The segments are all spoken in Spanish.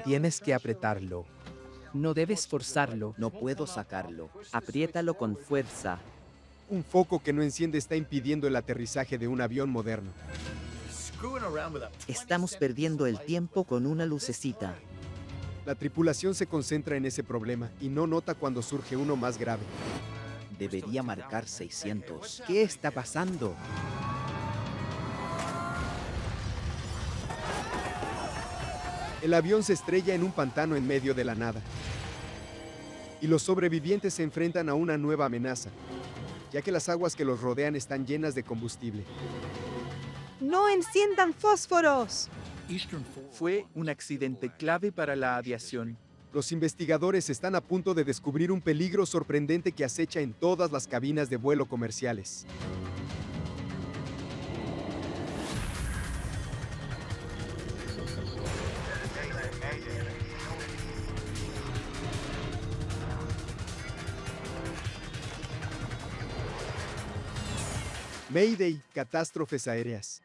Tienes que apretarlo. No debes forzarlo. No puedo sacarlo. Apriétalo con fuerza. Un foco que no enciende está impidiendo el aterrizaje de un avión moderno. Estamos perdiendo el tiempo con una lucecita. La tripulación se concentra en ese problema y no nota cuando surge uno más grave. Debería marcar 600. ¿Qué está pasando? El avión se estrella en un pantano en medio de la nada. Y los sobrevivientes se enfrentan a una nueva amenaza, ya que las aguas que los rodean están llenas de combustible. ¡No enciendan fósforos! Fue un accidente clave para la aviación. Los investigadores están a punto de descubrir un peligro sorprendente que acecha en todas las cabinas de vuelo comerciales. Mayday, catástrofes aéreas.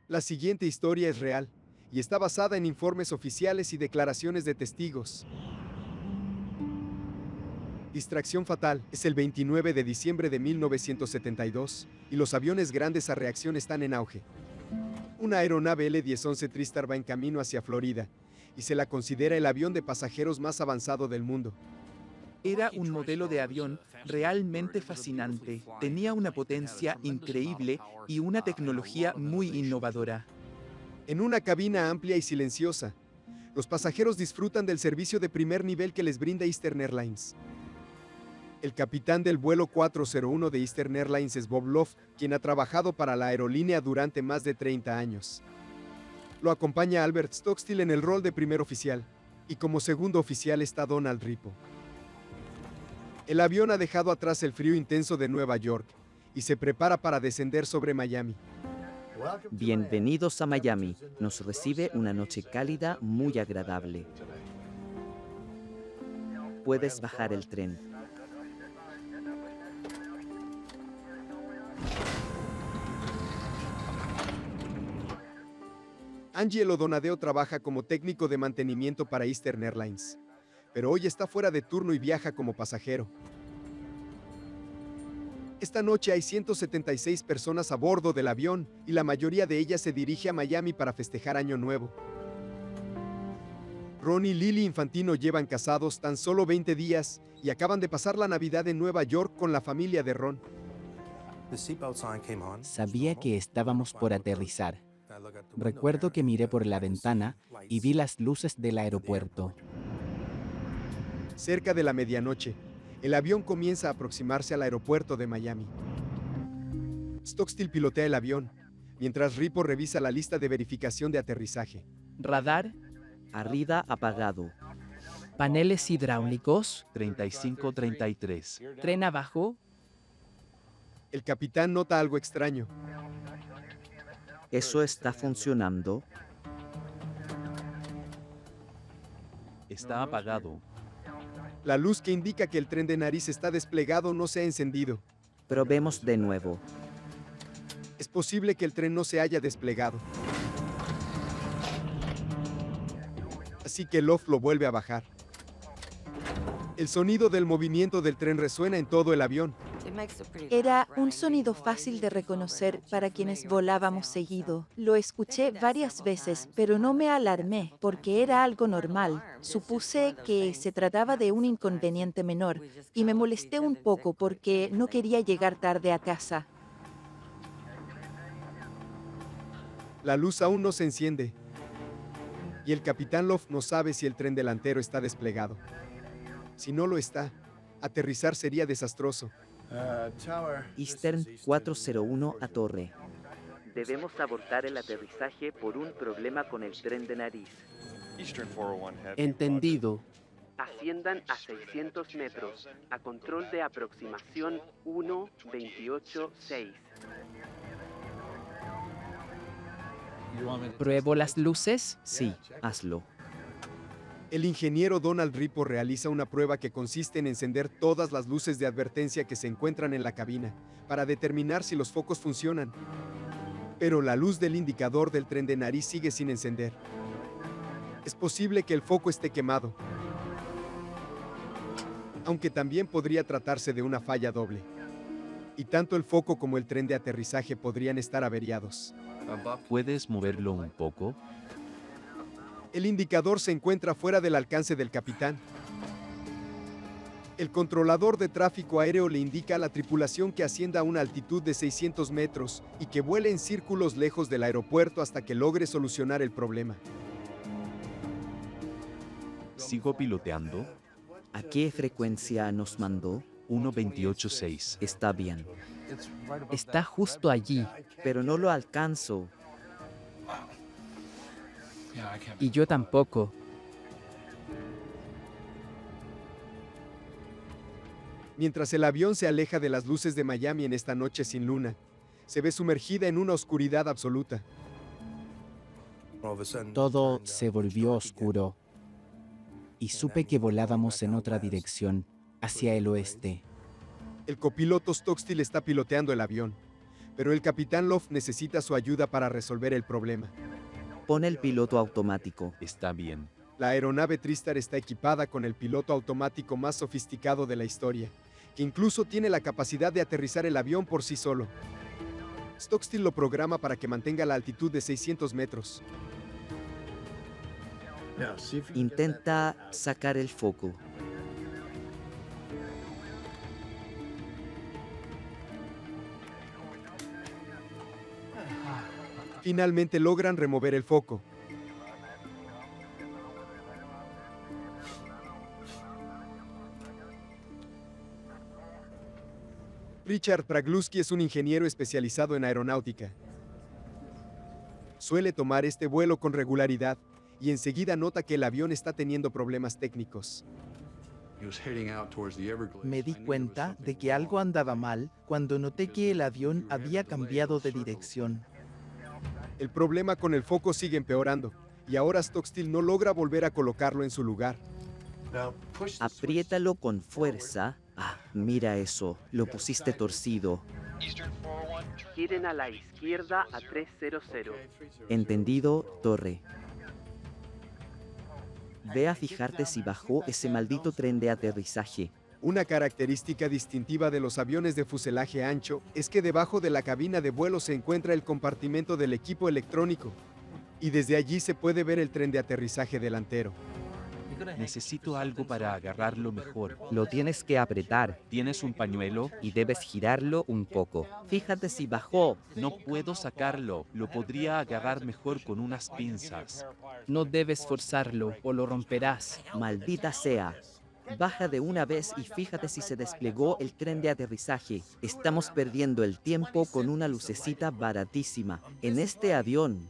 La siguiente historia es real y está basada en informes oficiales y declaraciones de testigos. Distracción fatal es el 29 de diciembre de 1972 y los aviones grandes a reacción están en auge. Una aeronave L-1011 TriStar va en camino hacia Florida y se la considera el avión de pasajeros más avanzado del mundo. Era un modelo de avión realmente fascinante. Tenía una potencia increíble y una tecnología muy innovadora. En una cabina amplia y silenciosa, los pasajeros disfrutan del servicio de primer nivel que les brinda Eastern Airlines. El capitán del vuelo 401 de Eastern Airlines es Bob Love, quien ha trabajado para la aerolínea durante más de 30 años. Lo acompaña Albert Stockstill en el rol de primer oficial, y como segundo oficial está Donald Ripo. El avión ha dejado atrás el frío intenso de Nueva York y se prepara para descender sobre Miami. Bienvenidos a Miami. Nos recibe una noche cálida muy agradable. Puedes bajar el tren. Angelo Donadeo trabaja como técnico de mantenimiento para Eastern Airlines, pero hoy está fuera de turno y viaja como pasajero. Esta noche hay 176 personas a bordo del avión y la mayoría de ellas se dirige a Miami para festejar Año Nuevo. Ron y Lily Infantino llevan casados tan solo 20 días y acaban de pasar la Navidad en Nueva York con la familia de Ron. Sabía que estábamos por aterrizar. Recuerdo que miré por la ventana y vi las luces del aeropuerto. Cerca de la medianoche, el avión comienza a aproximarse al aeropuerto de Miami. Stockstill pilotea el avión, mientras Ripo revisa la lista de verificación de aterrizaje. Radar, Arriba apagado. paneles hidráulicos, 3533. tren abajo. El capitán nota algo extraño. ¿Eso está funcionando? Está apagado. La luz que indica que el tren de nariz está desplegado no se ha encendido. Probemos de nuevo. Es posible que el tren no se haya desplegado. Así que Love lo vuelve a bajar. El sonido del movimiento del tren resuena en todo el avión. Era un sonido fácil de reconocer para quienes volábamos seguido. Lo escuché varias veces, pero no me alarmé porque era algo normal. Supuse que se trataba de un inconveniente menor y me molesté un poco porque no quería llegar tarde a casa. La luz aún no se enciende. Y el capitán Love no sabe si el tren delantero está desplegado. Si no lo está, aterrizar sería desastroso. Eastern 401 a torre. Debemos abortar el aterrizaje por un problema con el tren de nariz. Entendido. Asciendan a 600 metros, a control de aproximación 1-28-6. ¿Pruebo las luces? Sí, hazlo. El ingeniero Donald Ripo realiza una prueba que consiste en encender todas las luces de advertencia que se encuentran en la cabina, para determinar si los focos funcionan. Pero la luz del indicador del tren de nariz sigue sin encender. Es posible que el foco esté quemado, aunque también podría tratarse de una falla doble. Y tanto el foco como el tren de aterrizaje podrían estar averiados. ¿Puedes moverlo un poco? El indicador se encuentra fuera del alcance del capitán. El controlador de tráfico aéreo le indica a la tripulación que ascienda a una altitud de 600 metros y que vuele en círculos lejos del aeropuerto hasta que logre solucionar el problema. ¿Sigo piloteando? ¿A qué frecuencia nos mandó? 1.28.6. Está bien, Está justo allí, pero no lo alcanzo. y yo tampoco. Mientras el avión se aleja de las luces de Miami en esta noche sin luna, se ve sumergida en una oscuridad absoluta. Todo se volvió oscuro y supe que volábamos en otra dirección, hacia el oeste. El copiloto Stockstill está piloteando el avión, pero el capitán Love necesita su ayuda para resolver el problema. Pon el piloto automático. Está bien. La aeronave Tristar está equipada con el piloto automático más sofisticado de la historia, que incluso tiene la capacidad de aterrizar el avión por sí solo. Stockstill lo programa para que mantenga la altitud de 600 metros. Intenta sacar el foco. Finalmente logran remover el foco. Richard Pragluski es un ingeniero especializado en aeronáutica. Suele tomar este vuelo con regularidad y enseguida nota que el avión está teniendo problemas técnicos. Me di cuenta de que algo andaba mal cuando noté que el avión había cambiado de dirección. El problema con el foco sigue empeorando y ahora Stockstill no logra volver a colocarlo en su lugar. Apriétalo con fuerza. Ah, mira eso, lo pusiste torcido. Giren a la izquierda a 300. ¿Entendido, Torre? Ve a fijarte si bajó ese maldito tren de aterrizaje. Una característica distintiva de los aviones de fuselaje ancho es que debajo de la cabina de vuelo se encuentra el compartimento del equipo electrónico, y desde allí se puede ver el tren de aterrizaje delantero. Necesito algo para agarrarlo mejor. Lo tienes que apretar ¿Tienes un pañuelo? y debes girarlo un poco. Fíjate si bajó. No puedo sacarlo. Lo podría agarrar mejor con unas pinzas. No debes forzarlo o lo romperás. Maldita sea. Baja de una vez y fíjate si se desplegó el tren de aterrizaje. Estamos perdiendo el tiempo con una lucecita baratísima. En este avión.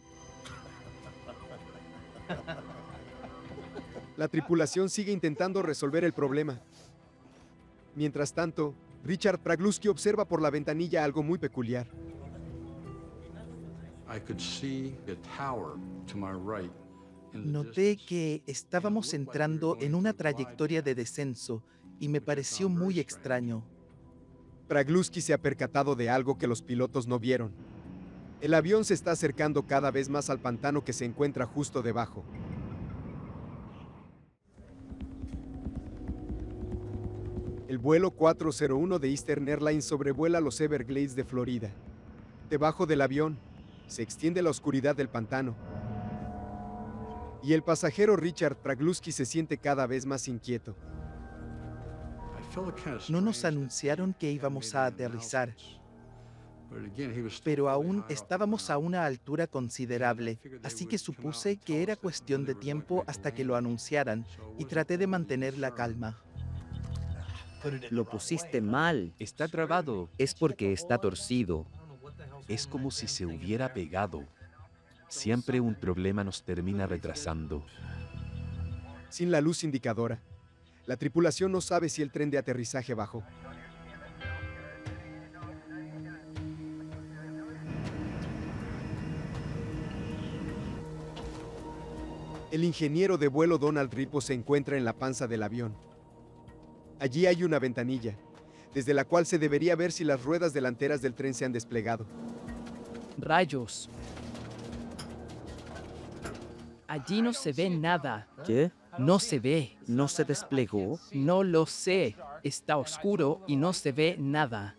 La tripulación sigue intentando resolver el problema. Mientras tanto, Richard Pragluski observa por la ventanilla algo muy peculiar. Noté que estábamos entrando en una trayectoria de descenso y me pareció muy extraño. Pragluski se ha percatado de algo que los pilotos no vieron. El avión se está acercando cada vez más al pantano que se encuentra justo debajo. El vuelo 401 de Eastern Airlines sobrevuela los Everglades de Florida. Debajo del avión, se extiende la oscuridad del pantano. Y el pasajero Richard Pragluski se siente cada vez más inquieto. No nos anunciaron que íbamos a aterrizar, pero aún estábamos a una altura considerable, así que supuse que era cuestión de tiempo hasta que lo anunciaran y traté de mantener la calma. Lo pusiste mal. Está trabado. Es porque está torcido. Es como si se hubiera pegado. Siempre un problema nos termina retrasando. Sin la luz indicadora, la tripulación no sabe si el tren de aterrizaje bajó. El ingeniero de vuelo Donald Ripo se encuentra en la panza del avión. Allí hay una ventanilla, desde la cual se debería ver si las ruedas delanteras del tren se han desplegado. Rayos. Allí no se ve nada. ¿Qué? No se ve. ¿No se desplegó? No lo sé. Está oscuro y no se ve nada.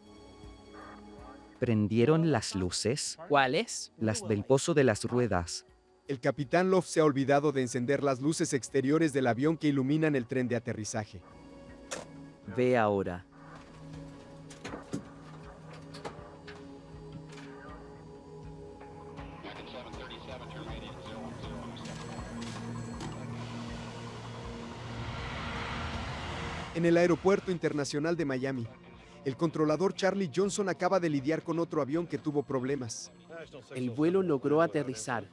¿Prendieron las luces? ¿Cuáles? Las del pozo de las ruedas. El capitán Love se ha olvidado de encender las luces exteriores del avión que iluminan el tren de aterrizaje. Ve ahora. En el Aeropuerto Internacional de Miami, el controlador Charlie Johnson acaba de lidiar con otro avión que tuvo problemas. El vuelo logró aterrizar.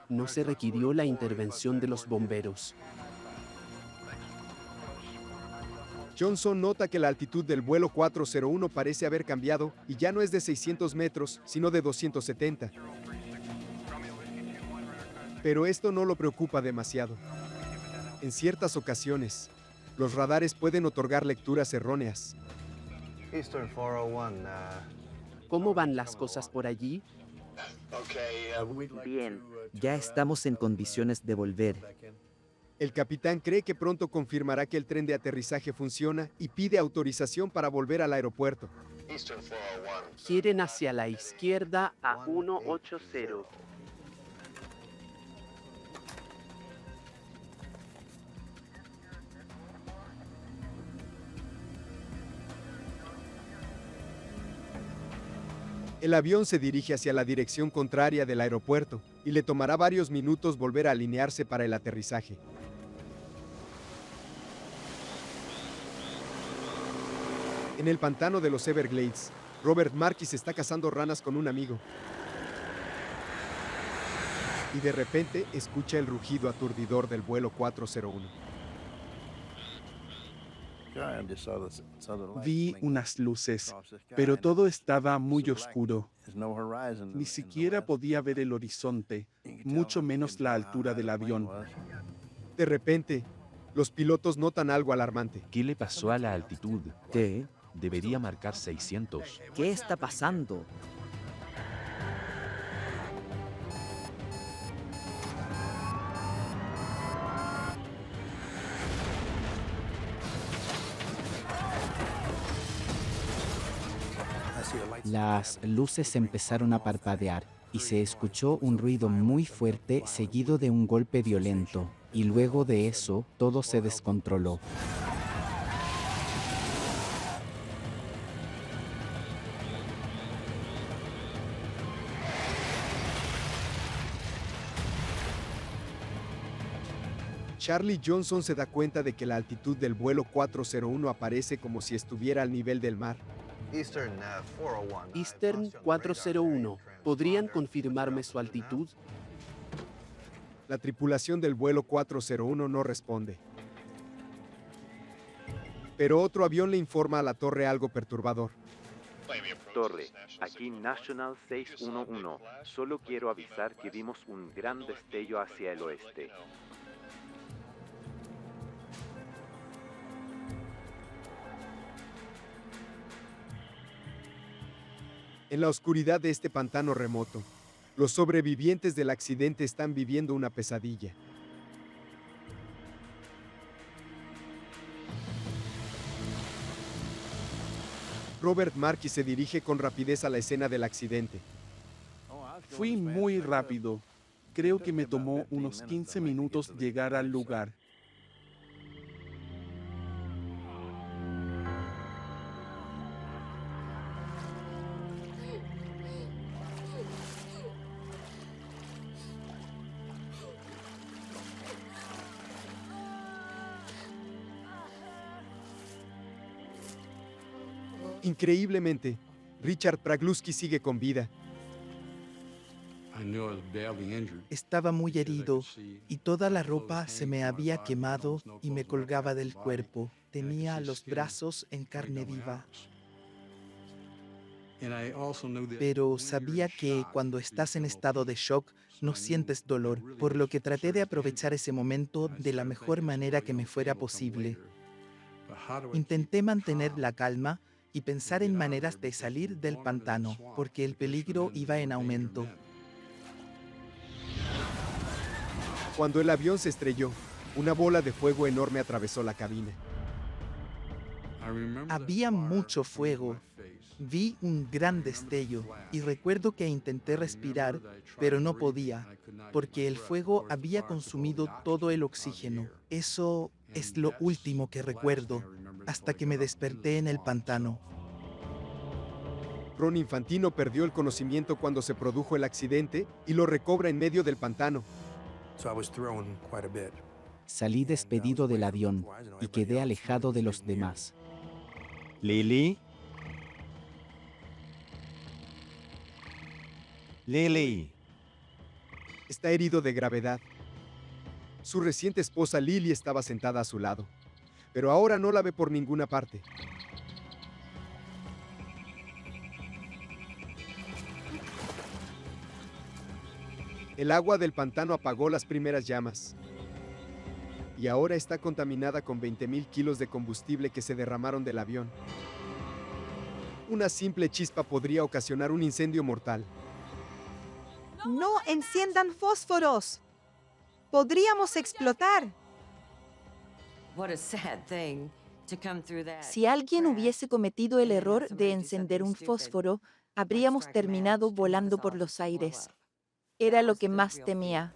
No se requirió la intervención de los bomberos. Johnson nota que la altitud del vuelo 401 parece haber cambiado y ya no es de 600 metros, sino de 270. Pero esto no lo preocupa demasiado. En ciertas ocasiones, los radares pueden otorgar lecturas erróneas. Eastern 401, ¿Cómo van las cosas por allí? Bien. Ya estamos en condiciones de volver. El capitán cree que pronto confirmará que el tren de aterrizaje funciona y pide autorización para volver al aeropuerto. Giren hacia la izquierda a 180. El avión se dirige hacia la dirección contraria del aeropuerto y le tomará varios minutos volver a alinearse para el aterrizaje. En el pantano de los Everglades, Robert Marquis está cazando ranas con un amigo. Y de repente escucha el rugido aturdidor del vuelo 401. Vi unas luces, pero todo estaba muy oscuro. Ni siquiera podía ver el horizonte, mucho menos la altura del avión. De repente, los pilotos notan algo alarmante. ¿Qué le pasó a la altitud? ¿Qué? Debería marcar 600. ¿Qué está pasando? Las luces empezaron a parpadear y se escuchó un ruido muy fuerte seguido de un golpe violento, y luego de eso todo se descontroló. Charlie Johnson se da cuenta de que la altitud del vuelo 401 aparece como si estuviera al nivel del mar. Eastern 401. ¿Podrían confirmarme su altitud? La tripulación del vuelo 401 no responde. Pero otro avión le informa a la torre algo perturbador. Torre, aquí National 611. Solo quiero avisar que vimos un gran destello hacia el oeste. En la oscuridad de este pantano remoto, los sobrevivientes del accidente están viviendo una pesadilla. Robert Marquis se dirige con rapidez a la escena del accidente. Fui muy rápido. Creo que me tomó unos 15 minutos llegar al lugar. Increíblemente, Richard Pragluski sigue con vida. Estaba muy herido y toda la ropa se me había quemado y me colgaba del cuerpo. Tenía los brazos en carne viva. Pero sabía que cuando estás en estado de shock no sientes dolor, por lo que traté de aprovechar ese momento de la mejor manera que me fuera posible. Intenté mantener la calma y pensar en maneras de salir del pantano, porque el peligro iba en aumento. Cuando el avión se estrelló, una bola de fuego enorme atravesó la cabina. Había mucho fuego. Vi un gran destello y recuerdo que intenté respirar, pero no podía, porque el fuego había consumido todo el oxígeno. Eso es lo último que recuerdo, hasta que me desperté en el pantano. Ron Infantino perdió el conocimiento cuando se produjo el accidente y lo recobra en medio del pantano. Salí despedido del avión y quedé alejado de los demás. Lily. Lily. Está herido de gravedad. Su reciente esposa Lily estaba sentada a su lado, pero ahora no la ve por ninguna parte. El agua del pantano apagó las primeras llamas y ahora está contaminada con 20,000 kilos de combustible que se derramaron del avión. Una simple chispa podría ocasionar un incendio mortal. ¡No enciendan fósforos! ¡Podríamos explotar! Si alguien hubiese cometido el error de encender un fósforo, habríamos terminado volando por los aires. Era lo que más temía.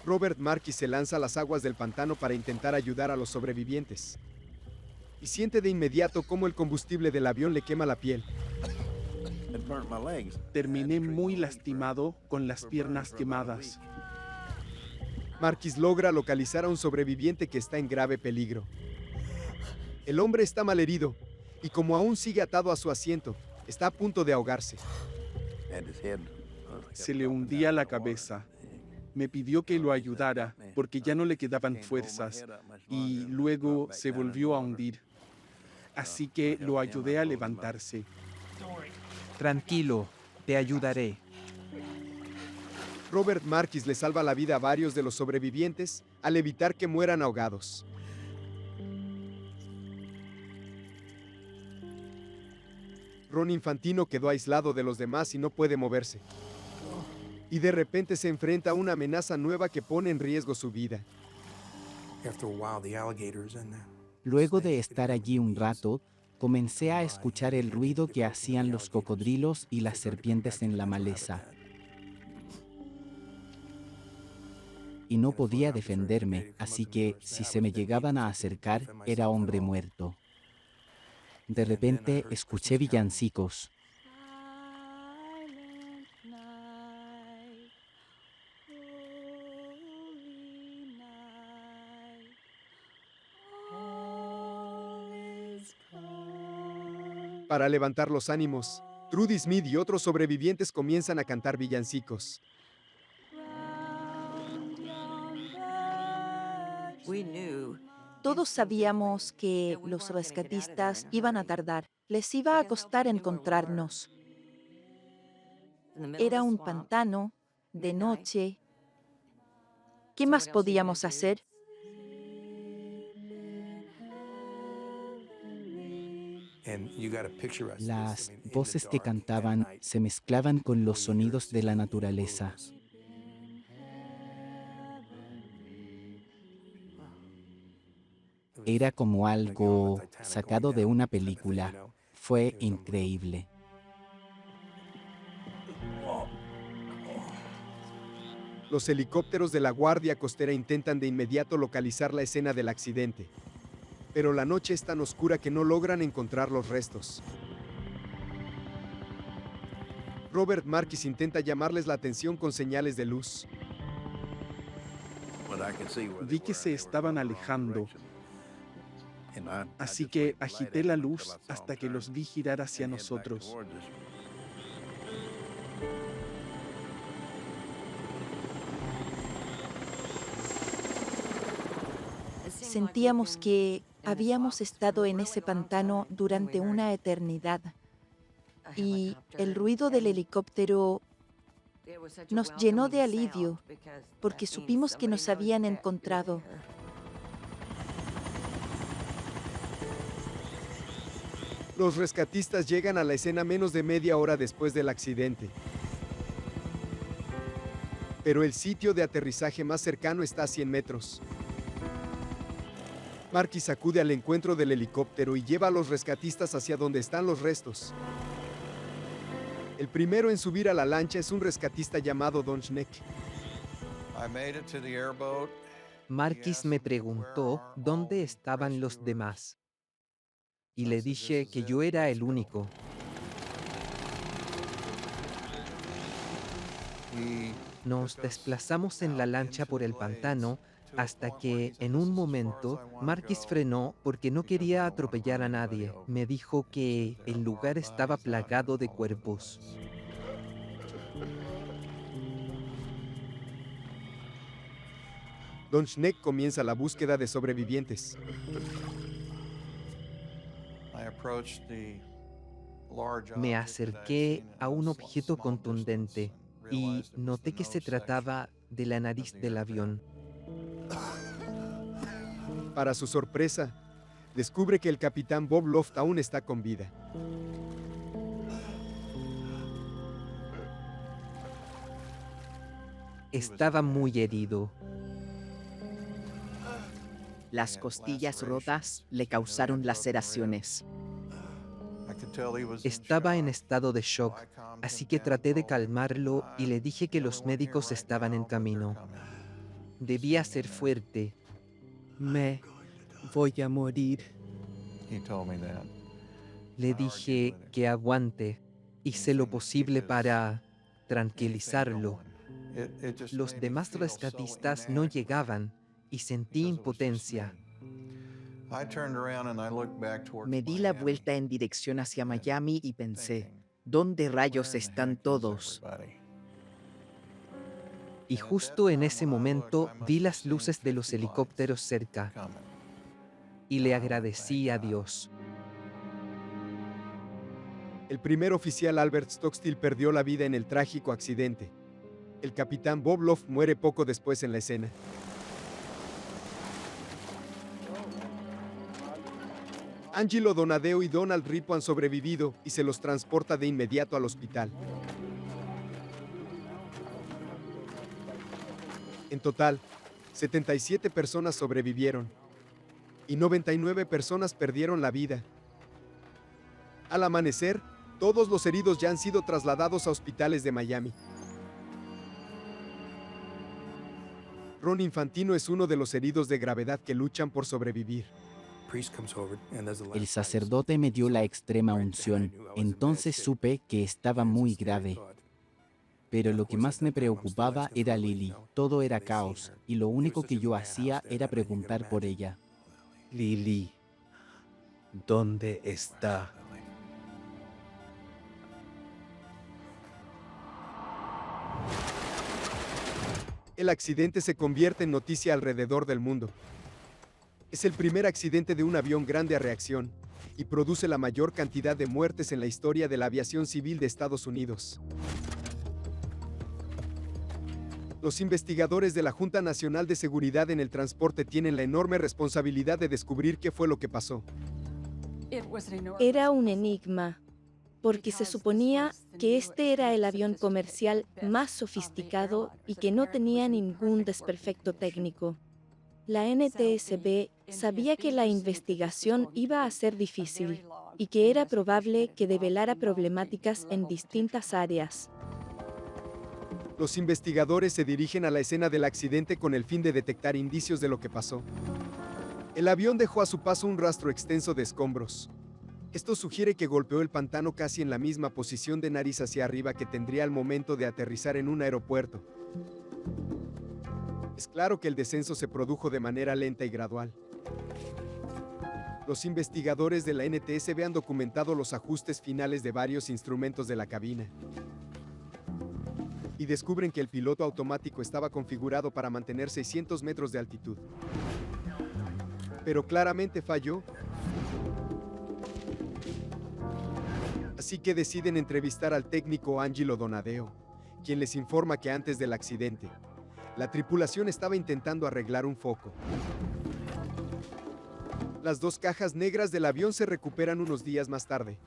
Robert Marquis se lanza a las aguas del pantano para intentar ayudar a los sobrevivientes. Y siente de inmediato cómo el combustible del avión le quema la piel. Terminé muy lastimado con las piernas quemadas. Marquis logra localizar a un sobreviviente que está en grave peligro. El hombre está malherido y como aún sigue atado a su asiento, está a punto de ahogarse. Se le hundía la cabeza. Me pidió que lo ayudara porque ya no le quedaban fuerzas y luego se volvió a hundir. Así que lo ayudé a levantarse. Tranquilo, te ayudaré. Robert Marquis le salva la vida a varios de los sobrevivientes al evitar que mueran ahogados. Ron Infantino quedó aislado de los demás y no puede moverse. Y de repente se enfrenta a una amenaza nueva que pone en riesgo su vida. Luego de estar allí un rato, comencé a escuchar el ruido que hacían los cocodrilos y las serpientes en la maleza. Y no podía defenderme, así que si se me llegaban a acercar, era hombre muerto. De repente escuché villancicos. Para levantar los ánimos, Trudy Smith y otros sobrevivientes comienzan a cantar villancicos. Todos sabíamos que los rescatistas iban a tardar. Les iba a costar encontrarnos. Era un pantano, de noche. ¿Qué más podíamos hacer? Las voces que cantaban se mezclaban con los sonidos de la naturaleza. Era como algo sacado de una película. Fue increíble. Los helicópteros de la Guardia Costera intentan de inmediato localizar la escena del accidente. Pero la noche es tan oscura que no logran encontrar los restos. Robert Marquis intenta llamarles la atención con señales de luz. Vi que se estaban alejando, así que agité la luz hasta que los vi girar hacia nosotros. Sentíamos que habíamos estado en ese pantano durante una eternidad y el ruido del helicóptero nos llenó de alivio porque supimos que nos habían encontrado. Los rescatistas llegan a la escena menos de media hora después del accidente. pero el sitio de aterrizaje más cercano está a 100 metros. Marquis acude al encuentro del helicóptero y lleva a los rescatistas hacia donde están los restos. El primero en subir a la lancha es un rescatista llamado Don Schneck. Marquis me preguntó dónde estaban los demás. Y le dije que yo era el único. Nos desplazamos en la lancha por el pantano hasta que, en un momento, Marquis frenó porque no quería atropellar a nadie. Me dijo que el lugar estaba plagado de cuerpos. Don Schneck comienza la búsqueda de sobrevivientes. Me acerqué a un objeto contundente y noté que se trataba de la nariz del avión. Para su sorpresa, descubre que el capitán Bob Loft aún está con vida. Estaba muy herido. Las costillas rotas le causaron laceraciones. Estaba en estado de shock, así que traté de calmarlo y le dije que los médicos estaban en camino. Debía ser fuerte. Me voy a morir. Le dije que aguante. Hice lo posible para tranquilizarlo. Los demás rescatistas no llegaban y sentí impotencia. Me di la vuelta en dirección hacia Miami y pensé, ¿dónde rayos están todos? Y justo en ese momento vi las luces de los helicópteros cerca y le agradecí a Dios. El primer oficial Albert Stockstill perdió la vida en el trágico accidente. El capitán Bob Loft muere poco después en la escena. Angelo Donadeo y Donald Ripo han sobrevivido y se los transporta de inmediato al hospital. En total, 77 personas sobrevivieron y 99 personas perdieron la vida. Al amanecer, todos los heridos ya han sido trasladados a hospitales de Miami. Ron Infantino es uno de los heridos de gravedad que luchan por sobrevivir. El sacerdote me dio la extrema unción, entonces supe que estaba muy grave. Pero lo que más me preocupaba era Lily. Todo era caos, y lo único que yo hacía era preguntar por ella. Lily, ¿dónde está? El accidente se convierte en noticia alrededor del mundo. Es el primer accidente de un avión grande a reacción y produce la mayor cantidad de muertes en la historia de la aviación civil de Estados Unidos. Los investigadores de la Junta Nacional de Seguridad en el Transporte tienen la enorme responsabilidad de descubrir qué fue lo que pasó. Era un enigma, porque se suponía que este era el avión comercial más sofisticado y que no tenía ningún desperfecto técnico. La NTSB sabía que la investigación iba a ser difícil y que era probable que develara problemáticas en distintas áreas. Los investigadores se dirigen a la escena del accidente con el fin de detectar indicios de lo que pasó. El avión dejó a su paso un rastro extenso de escombros. Esto sugiere que golpeó el pantano casi en la misma posición de nariz hacia arriba que tendría al momento de aterrizar en un aeropuerto. Es claro que el descenso se produjo de manera lenta y gradual. Los investigadores de la NTSB han documentado los ajustes finales de varios instrumentos de la cabina y descubren que el piloto automático estaba configurado para mantener 600 metros de altitud. Pero claramente falló. Así que deciden entrevistar al técnico Angelo Donadeo, quien les informa que antes del accidente, la tripulación estaba intentando arreglar un foco. Las dos cajas negras del avión se recuperan unos días más tarde,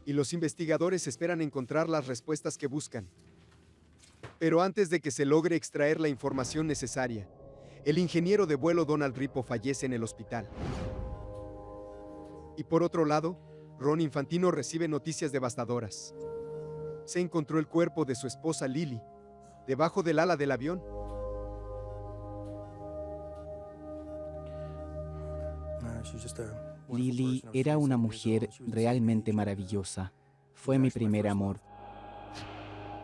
y los investigadores esperan encontrar las respuestas que buscan. Pero antes de que se logre extraer la información necesaria, el ingeniero de vuelo Donald Ripo fallece en el hospital. Y por otro lado, Ron Infantino recibe noticias devastadoras. Se encontró el cuerpo de su esposa Lily debajo del ala del avión. Lily era una mujer realmente maravillosa. Fue mi primer amor.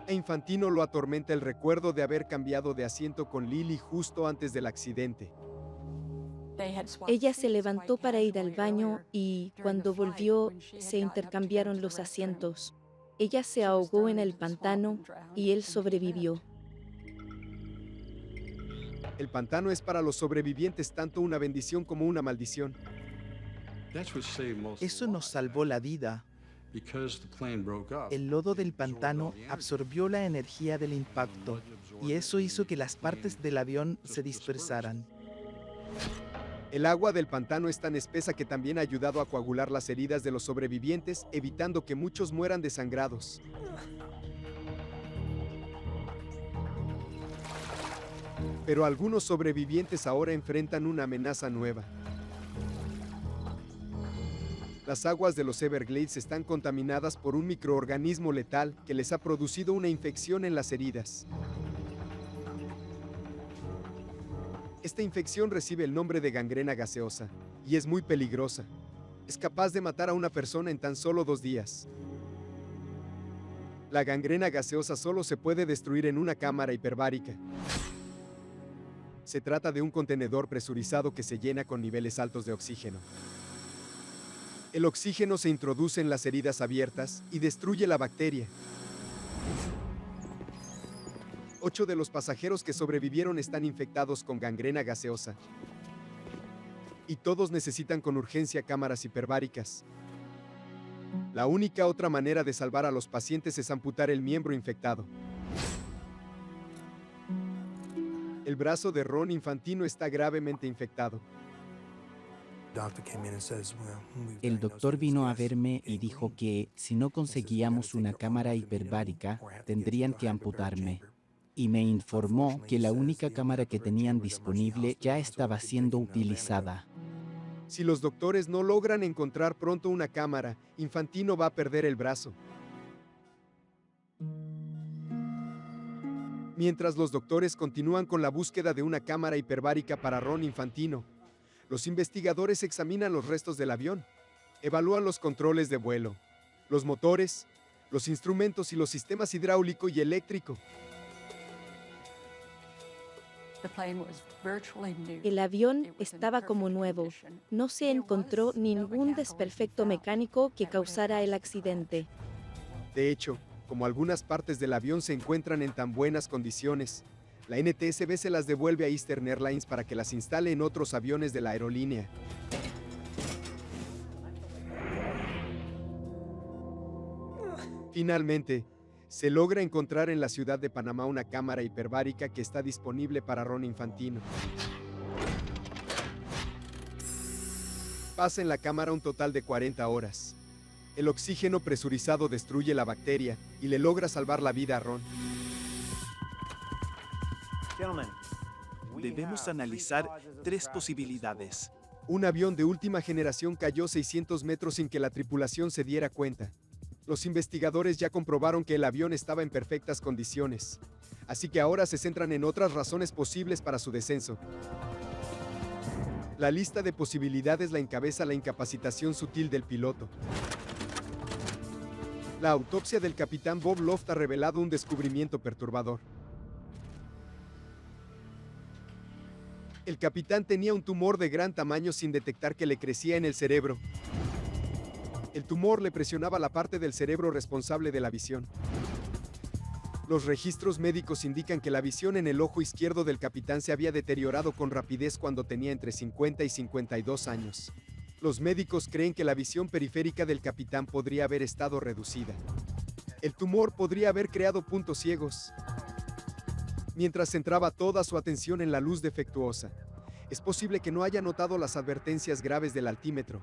A Infantino lo atormenta el recuerdo de haber cambiado de asiento con Lily justo antes del accidente. Ella se levantó para ir al baño y, cuando volvió, se intercambiaron los asientos. Ella se ahogó en el pantano y él sobrevivió. El pantano es para los sobrevivientes tanto una bendición como una maldición. Eso nos salvó la vida. El lodo del pantano absorbió la energía del impacto y eso hizo que las partes del avión se dispersaran. El agua del pantano es tan espesa que también ha ayudado a coagular las heridas de los sobrevivientes, evitando que muchos mueran desangrados. Pero algunos sobrevivientes ahora enfrentan una amenaza nueva. Las aguas de los Everglades están contaminadas por un microorganismo letal que les ha producido una infección en las heridas. Esta infección recibe el nombre de gangrena gaseosa y es muy peligrosa. Es capaz de matar a una persona en tan solo 2 días. La gangrena gaseosa solo se puede destruir en una cámara hiperbárica. Se trata de un contenedor presurizado que se llena con niveles altos de oxígeno. El oxígeno se introduce en las heridas abiertas y destruye la bacteria. 8 de los pasajeros que sobrevivieron están infectados con gangrena gaseosa. Y todos necesitan con urgencia cámaras hiperbáricas. La única otra manera de salvar a los pacientes es amputar el miembro infectado. El brazo de Ron Infantino está gravemente infectado. El doctor vino a verme y dijo que si no conseguíamos una cámara hiperbárica, tendrían que amputarme. Y me informó que la única cámara que tenían disponible ya estaba siendo utilizada. Si los doctores no logran encontrar pronto una cámara, Infantino va a perder el brazo. Mientras los doctores continúan con la búsqueda de una cámara hiperbárica para Ron Infantino, los investigadores examinan los restos del avión, evalúan los controles de vuelo, los motores, los instrumentos y los sistemas hidráulico y eléctrico. El avión estaba como nuevo. No se encontró ningún desperfecto mecánico que causara el accidente. De hecho, como algunas partes del avión se encuentran en tan buenas condiciones, la NTSB se las devuelve a Eastern Airlines para que las instale en otros aviones de la aerolínea. Finalmente, se logra encontrar en la ciudad de Panamá una cámara hiperbárica que está disponible para Ron Infantino. Pasa en la cámara un total de 40 horas. El oxígeno presurizado destruye la bacteria y le logra salvar la vida a Ron. Debemos analizar 3 posibilidades. Un avión de última generación cayó 600 metros sin que la tripulación se diera cuenta. Los investigadores ya comprobaron que el avión estaba en perfectas condiciones, así que ahora se centran en otras razones posibles para su descenso. La lista de posibilidades la encabeza la incapacitación sutil del piloto. La autopsia del capitán Bob Loft ha revelado un descubrimiento perturbador. El capitán tenía un tumor de gran tamaño sin detectar que le crecía en el cerebro. El tumor le presionaba la parte del cerebro responsable de la visión. Los registros médicos indican que la visión en el ojo izquierdo del capitán se había deteriorado con rapidez cuando tenía entre 50 y 52 años. Los médicos creen que la visión periférica del capitán podría haber estado reducida. El tumor podría haber creado puntos ciegos. Mientras centraba toda su atención en la luz defectuosa, es posible que no haya notado las advertencias graves del altímetro.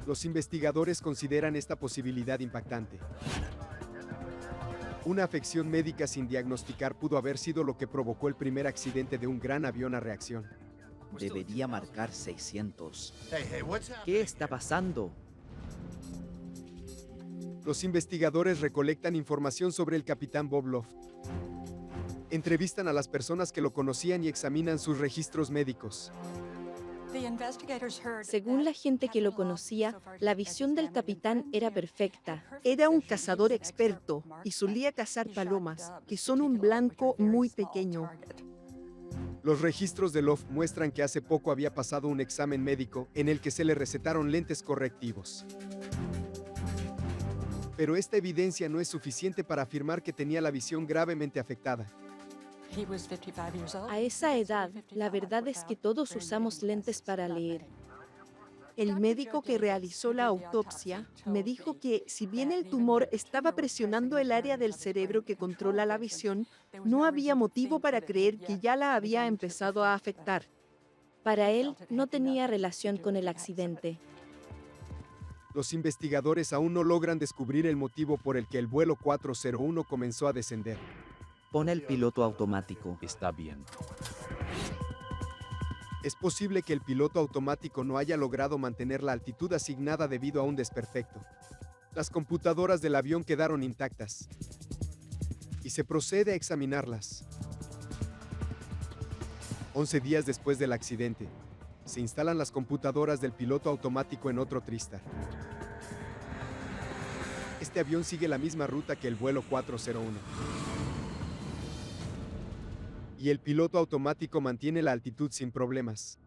Los investigadores consideran esta posibilidad impactante. Una afección médica sin diagnosticar pudo haber sido lo que provocó el primer accidente de un gran avión a reacción. Debería marcar 600. ¿Qué está pasando? Los investigadores recolectan información sobre el capitán Bob Loft. Entrevistan a las personas que lo conocían y examinan sus registros médicos. Según la gente que lo conocía, la visión del capitán era perfecta. Era un cazador experto y solía cazar palomas, que son un blanco muy pequeño. Los registros de Loft muestran que hace poco había pasado un examen médico en el que se le recetaron lentes correctivos. Pero esta evidencia no es suficiente para afirmar que tenía la visión gravemente afectada. A esa edad, la verdad es que todos usamos lentes para leer. El médico que realizó la autopsia me dijo que, si bien el tumor estaba presionando el área del cerebro que controla la visión, no había motivo para creer que ya la había empezado a afectar. Para él, no tenía relación con el accidente. Los investigadores aún no logran descubrir el motivo por el que el vuelo 401 comenzó a descender. Pon el piloto automático. Está bien. Es posible que el piloto automático no haya logrado mantener la altitud asignada debido a un desperfecto. Las computadoras del avión quedaron intactas y se procede a examinarlas. 11 días después del accidente, se instalan las computadoras del piloto automático en otro TriStar. Este avión sigue la misma ruta que el vuelo 401. Y el piloto automático mantiene la altitud sin problemas.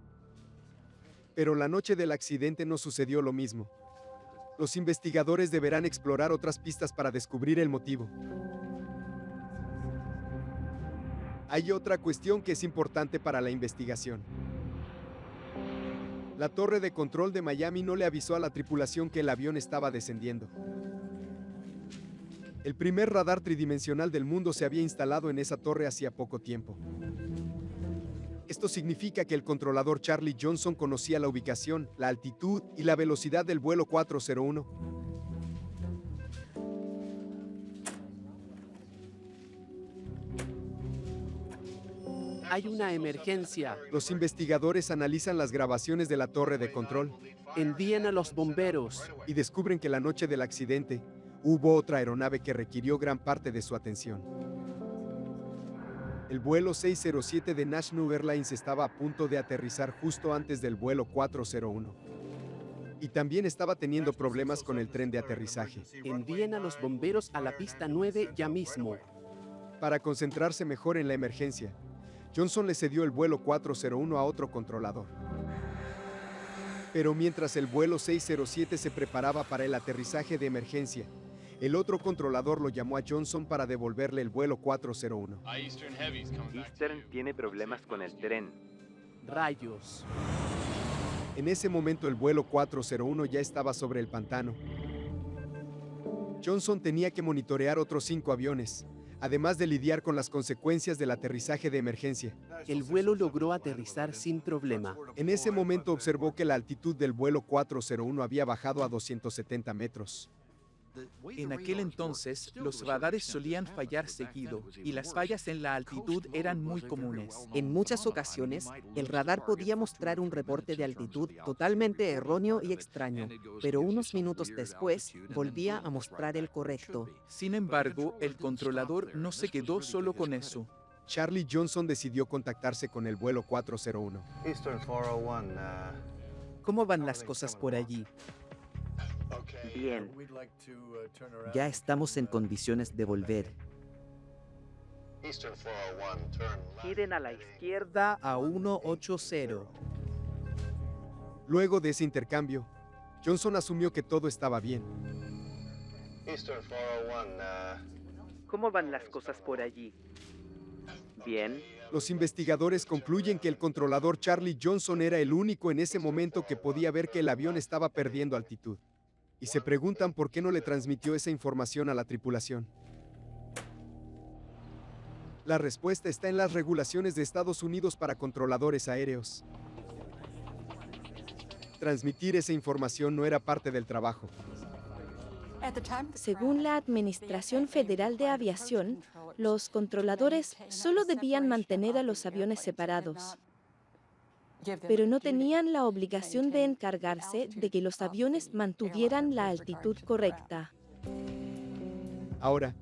Pero la noche del accidente no sucedió lo mismo. Los investigadores deberán explorar otras pistas para descubrir el motivo. Hay otra cuestión que es importante para la investigación. La torre de control de Miami no le avisó a la tripulación que el avión estaba descendiendo. El primer radar tridimensional del mundo se había instalado en esa torre hacía poco tiempo. Esto significa que el controlador Charlie Johnson conocía la ubicación, la altitud y la velocidad del vuelo 401. Hay una emergencia. Los investigadores analizan las grabaciones de la torre de control. Envíen a los bomberos. Y descubren que la noche del accidente, hubo otra aeronave que requirió gran parte de su atención. El vuelo 607 de National Airlines estaba a punto de aterrizar justo antes del vuelo 401. Y también estaba teniendo problemas con el tren de aterrizaje. Envíen a los bomberos a la pista 9 ya mismo. Para concentrarse mejor en la emergencia, Johnson le cedió el vuelo 401 a otro controlador. Pero mientras el vuelo 607 se preparaba para el aterrizaje de emergencia, el otro controlador lo llamó a Johnson para devolverle el vuelo 401. Eastern tiene problemas con el tren. Rayos. En ese momento el vuelo 401 ya estaba sobre el pantano. Johnson tenía que monitorear otros 5 aviones, además de lidiar con las consecuencias del aterrizaje de emergencia. El vuelo logró aterrizar sin problema. En ese momento observó que la altitud del vuelo 401 había bajado a 270 metros. En aquel entonces, los radares solían fallar seguido, y las fallas en la altitud eran muy comunes. En muchas ocasiones, el radar podía mostrar un reporte de altitud totalmente erróneo y extraño, pero unos minutos después volvía a mostrar el correcto. Sin embargo, el controlador no se quedó solo con eso. Charlie Johnson decidió contactarse con el vuelo 401. Eastern 401, ¿Cómo van las cosas por allí? Bien. Ya estamos en condiciones de volver. Eastern 401, turn left. Giren a la izquierda a 180. Luego de ese intercambio, Johnson asumió que todo estaba bien. Eastern 401, ¿Cómo van las cosas por allí? Bien. Los investigadores concluyen que el controlador Charlie Johnson era el único en ese momento que podía ver que el avión estaba perdiendo altitud. Y se preguntan por qué no le transmitió esa información a la tripulación. La respuesta está en las regulaciones de Estados Unidos para controladores aéreos. transmitir esa información no era parte del trabajo. Según la Administración Federal de Aviación, los controladores solo debían mantener a los aviones separados, pero no tenían la obligación de encargarse de que los aviones mantuvieran la altitud correcta. Ahora,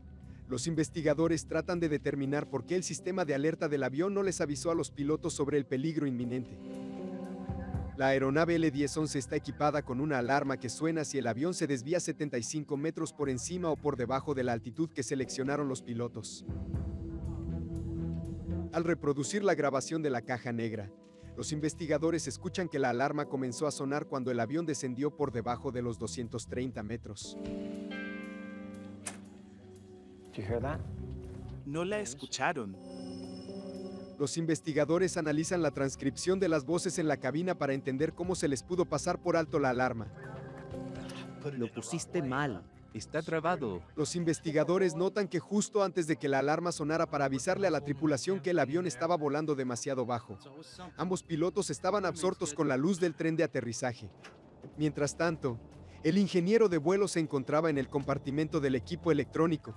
los investigadores tratan de determinar por qué el sistema de alerta del avión no les avisó a los pilotos sobre el peligro inminente. La aeronave L-1011 está equipada con una alarma que suena si el avión se desvía 75 metros por encima o por debajo de la altitud que seleccionaron los pilotos. Al reproducir la grabación de la caja negra, los investigadores escuchan que la alarma comenzó a sonar cuando el avión descendió por debajo de los 230 metros. ¿No la escucharon? Los investigadores analizan la transcripción de las voces en la cabina para entender cómo se les pudo pasar por alto la alarma. Lo pusiste mal. Está trabado. Los investigadores notan que justo antes de que la alarma sonara para avisarle a la tripulación que el avión estaba volando demasiado bajo, ambos pilotos estaban absortos con la luz del tren de aterrizaje. Mientras tanto, el ingeniero de vuelo se encontraba en el compartimento del equipo electrónico,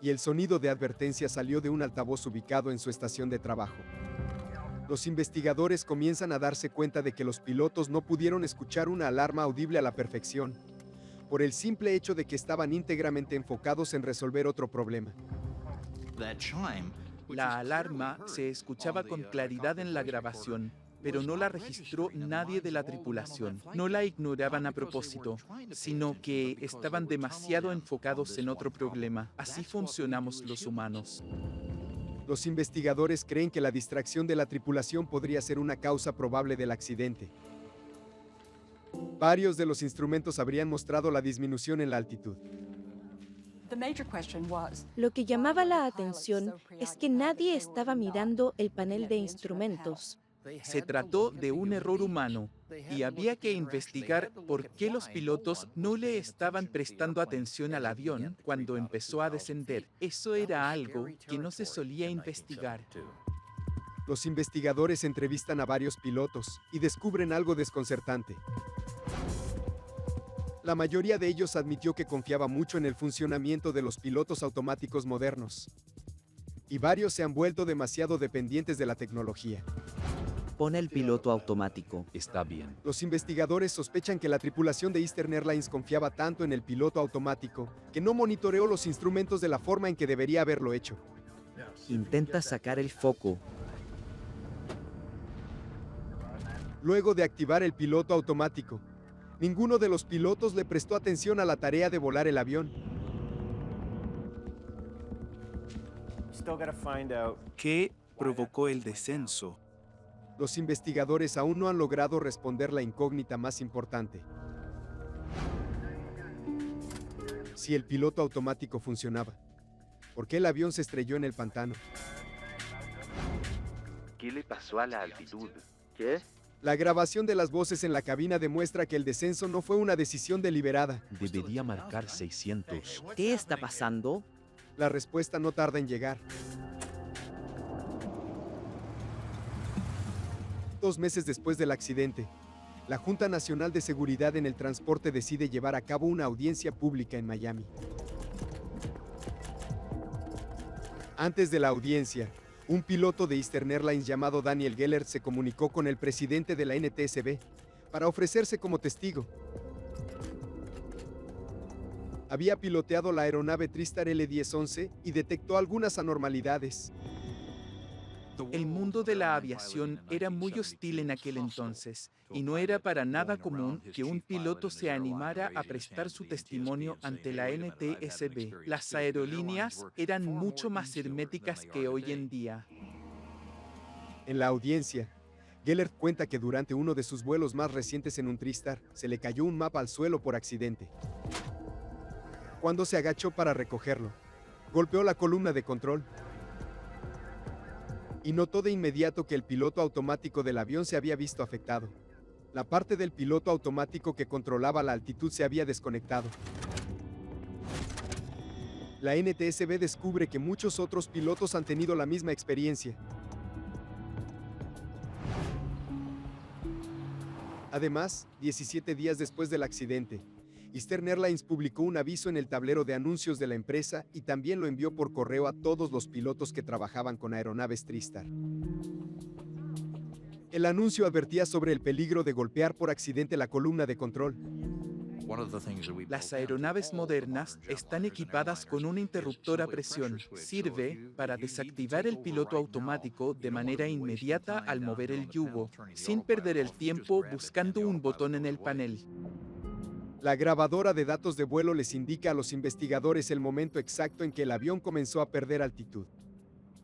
y el sonido de advertencia salió de un altavoz ubicado en su estación de trabajo. Los investigadores comienzan a darse cuenta de que los pilotos no pudieron escuchar una alarma audible a la perfección, por el simple hecho de que estaban íntegramente enfocados en resolver otro problema. La alarma se escuchaba con claridad en la grabación, pero no la registró nadie de la tripulación. No la ignoraban a propósito, sino que estaban demasiado enfocados en otro problema. Así funcionamos los humanos. Los investigadores creen que la distracción de la tripulación podría ser una causa probable del accidente. Varios de los instrumentos habrían mostrado la disminución en la altitud. Lo que llamaba la atención es que nadie estaba mirando el panel de instrumentos. Se trató de un error humano y había que investigar por qué los pilotos no le estaban prestando atención al avión cuando empezó a descender. Eso era algo que no se solía investigar. Los investigadores entrevistan a varios pilotos y descubren algo desconcertante. La mayoría de ellos admitió que confiaba mucho en el funcionamiento de los pilotos automáticos modernos. Y varios se han vuelto demasiado dependientes de la tecnología. Pon el piloto automático. Está bien. Los investigadores sospechan que la tripulación de Eastern Airlines confiaba tanto en el piloto automático que no monitoreó los instrumentos de la forma en que debería haberlo hecho. Intenta sacar el foco. Luego de activar el piloto automático, ninguno de los pilotos le prestó atención a la tarea de volar el avión. ¿Qué provocó el descenso? Los investigadores aún no han logrado responder la incógnita más importante. Si el piloto automático funcionaba, ¿por qué el avión se estrelló en el pantano? ¿Qué le pasó a la altitud? ¿Qué? La grabación de las voces en la cabina demuestra que el descenso no fue una decisión deliberada. Debería marcar 600. ¿Qué está pasando? La respuesta no tarda en llegar. 2 meses después del accidente, la Junta Nacional de Seguridad en el Transporte decide llevar a cabo una audiencia pública en Miami. Antes de la audiencia, un piloto de Eastern Airlines llamado Daniel Gellert se comunicó con el presidente de la NTSB para ofrecerse como testigo. Había piloteado la aeronave TriStar L-1011 y detectó algunas anormalidades. El mundo de la aviación era muy hostil en aquel entonces, y no era para nada común que un piloto se animara a prestar su testimonio ante la NTSB. Las aerolíneas eran mucho más herméticas que hoy en día. En la audiencia, Gellert cuenta que durante uno de sus vuelos más recientes en un TriStar, se le cayó un mapa al suelo por accidente. Cuando se agachó para recogerlo, golpeó la columna de control y notó de inmediato que el piloto automático del avión se había visto afectado. La parte del piloto automático que controlaba la altitud se había desconectado. La NTSB descubre que muchos otros pilotos han tenido la misma experiencia. Además, 17 días después del accidente, Eastern Airlines publicó un aviso en el tablero de anuncios de la empresa y también lo envió por correo a todos los pilotos que trabajaban con aeronaves TriStar. El anuncio advertía sobre el peligro de golpear por accidente la columna de control. Las aeronaves modernas están equipadas con un interruptor a presión. Sirve para desactivar el piloto automático de manera inmediata al mover el yugo, sin perder el tiempo buscando un botón en el panel. La grabadora de datos de vuelo les indica a los investigadores el momento exacto en que el avión comenzó a perder altitud.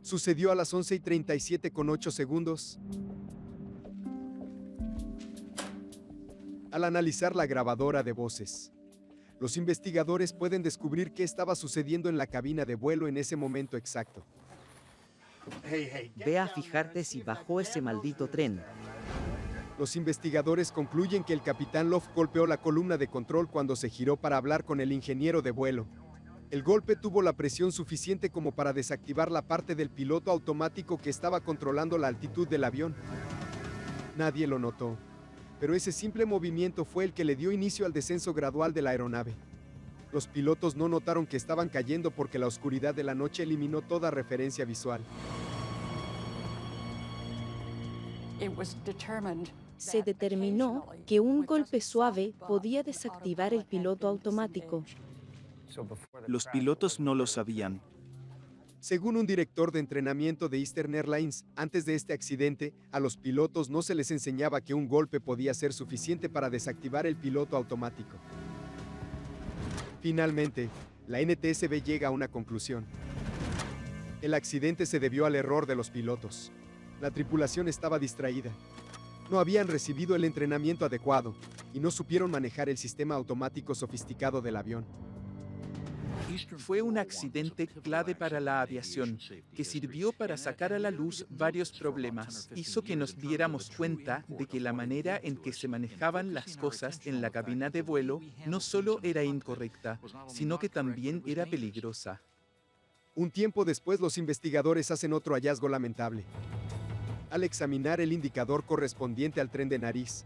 Sucedió a las 11:37:08. Al analizar la grabadora de voces, los investigadores pueden descubrir qué estaba sucediendo en la cabina de vuelo en ese momento exacto. Ve a fijarte si bajó ese maldito tren. Los investigadores concluyen que el capitán Love golpeó la columna de control cuando se giró para hablar con el ingeniero de vuelo. El golpe tuvo la presión suficiente como para desactivar la parte del piloto automático que estaba controlando la altitud del avión. Nadie lo notó, pero ese simple movimiento fue el que le dio inicio al descenso gradual de la aeronave. Los pilotos no notaron que estaban cayendo porque la oscuridad de la noche eliminó toda referencia visual. Se determinó que un golpe suave podía desactivar el piloto automático. Los pilotos no lo sabían. Según un director de entrenamiento de Eastern Airlines, antes de este accidente, a los pilotos no se les enseñaba que un golpe podía ser suficiente para desactivar el piloto automático. Finalmente, la NTSB llega a una conclusión. El accidente se debió al error de los pilotos. La tripulación estaba distraída. No habían recibido el entrenamiento adecuado y no supieron manejar el sistema automático sofisticado del avión. Fue un accidente clave para la aviación, que sirvió para sacar a la luz varios problemas. Hizo que nos diéramos cuenta de que la manera en que se manejaban las cosas en la cabina de vuelo no solo era incorrecta, sino que también era peligrosa. Un tiempo después, los investigadores hacen otro hallazgo lamentable. Al examinar el indicador correspondiente al tren de nariz,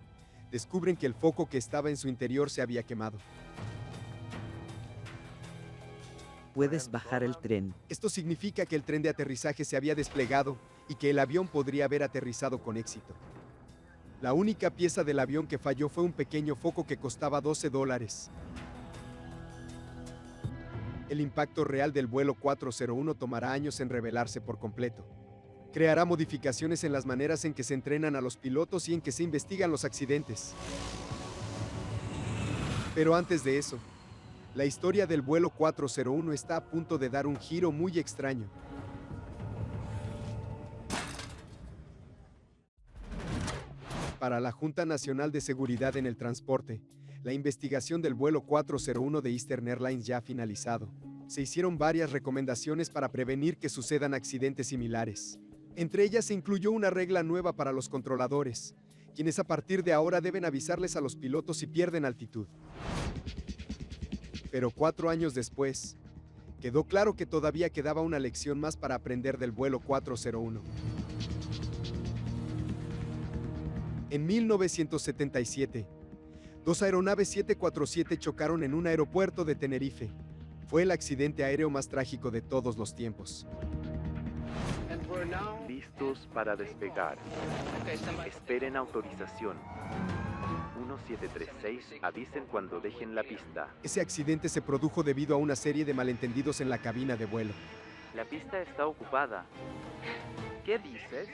descubren que el foco que estaba en su interior se había quemado. Puedes bajar el tren. Esto significa que el tren de aterrizaje se había desplegado y que el avión podría haber aterrizado con éxito. La única pieza del avión que falló fue un pequeño foco que costaba $12. El impacto real del vuelo 401 tomará años en revelarse por completo. Creará modificaciones en las maneras en que se entrenan a los pilotos y en que se investigan los accidentes. Pero antes de eso, la historia del vuelo 401 está a punto de dar un giro muy extraño. Para la Junta Nacional de Seguridad en el Transporte, la investigación del vuelo 401 de Eastern Airlines ya ha finalizado. Se hicieron varias recomendaciones para prevenir que sucedan accidentes similares. Entre ellas se incluyó una regla nueva para los controladores, quienes a partir de ahora deben avisarles a los pilotos si pierden altitud. Pero 4 años después, quedó claro que todavía quedaba una lección más para aprender del vuelo 401. En 1977, 2 aeronaves 747 chocaron en un aeropuerto de Tenerife. Fue el accidente aéreo más trágico de todos los tiempos. Listos para despegar. Esperen autorización. 1736, avisen cuando dejen la pista. Ese accidente se produjo debido a una serie de malentendidos en la cabina de vuelo. La pista está ocupada. ¿Qué dices?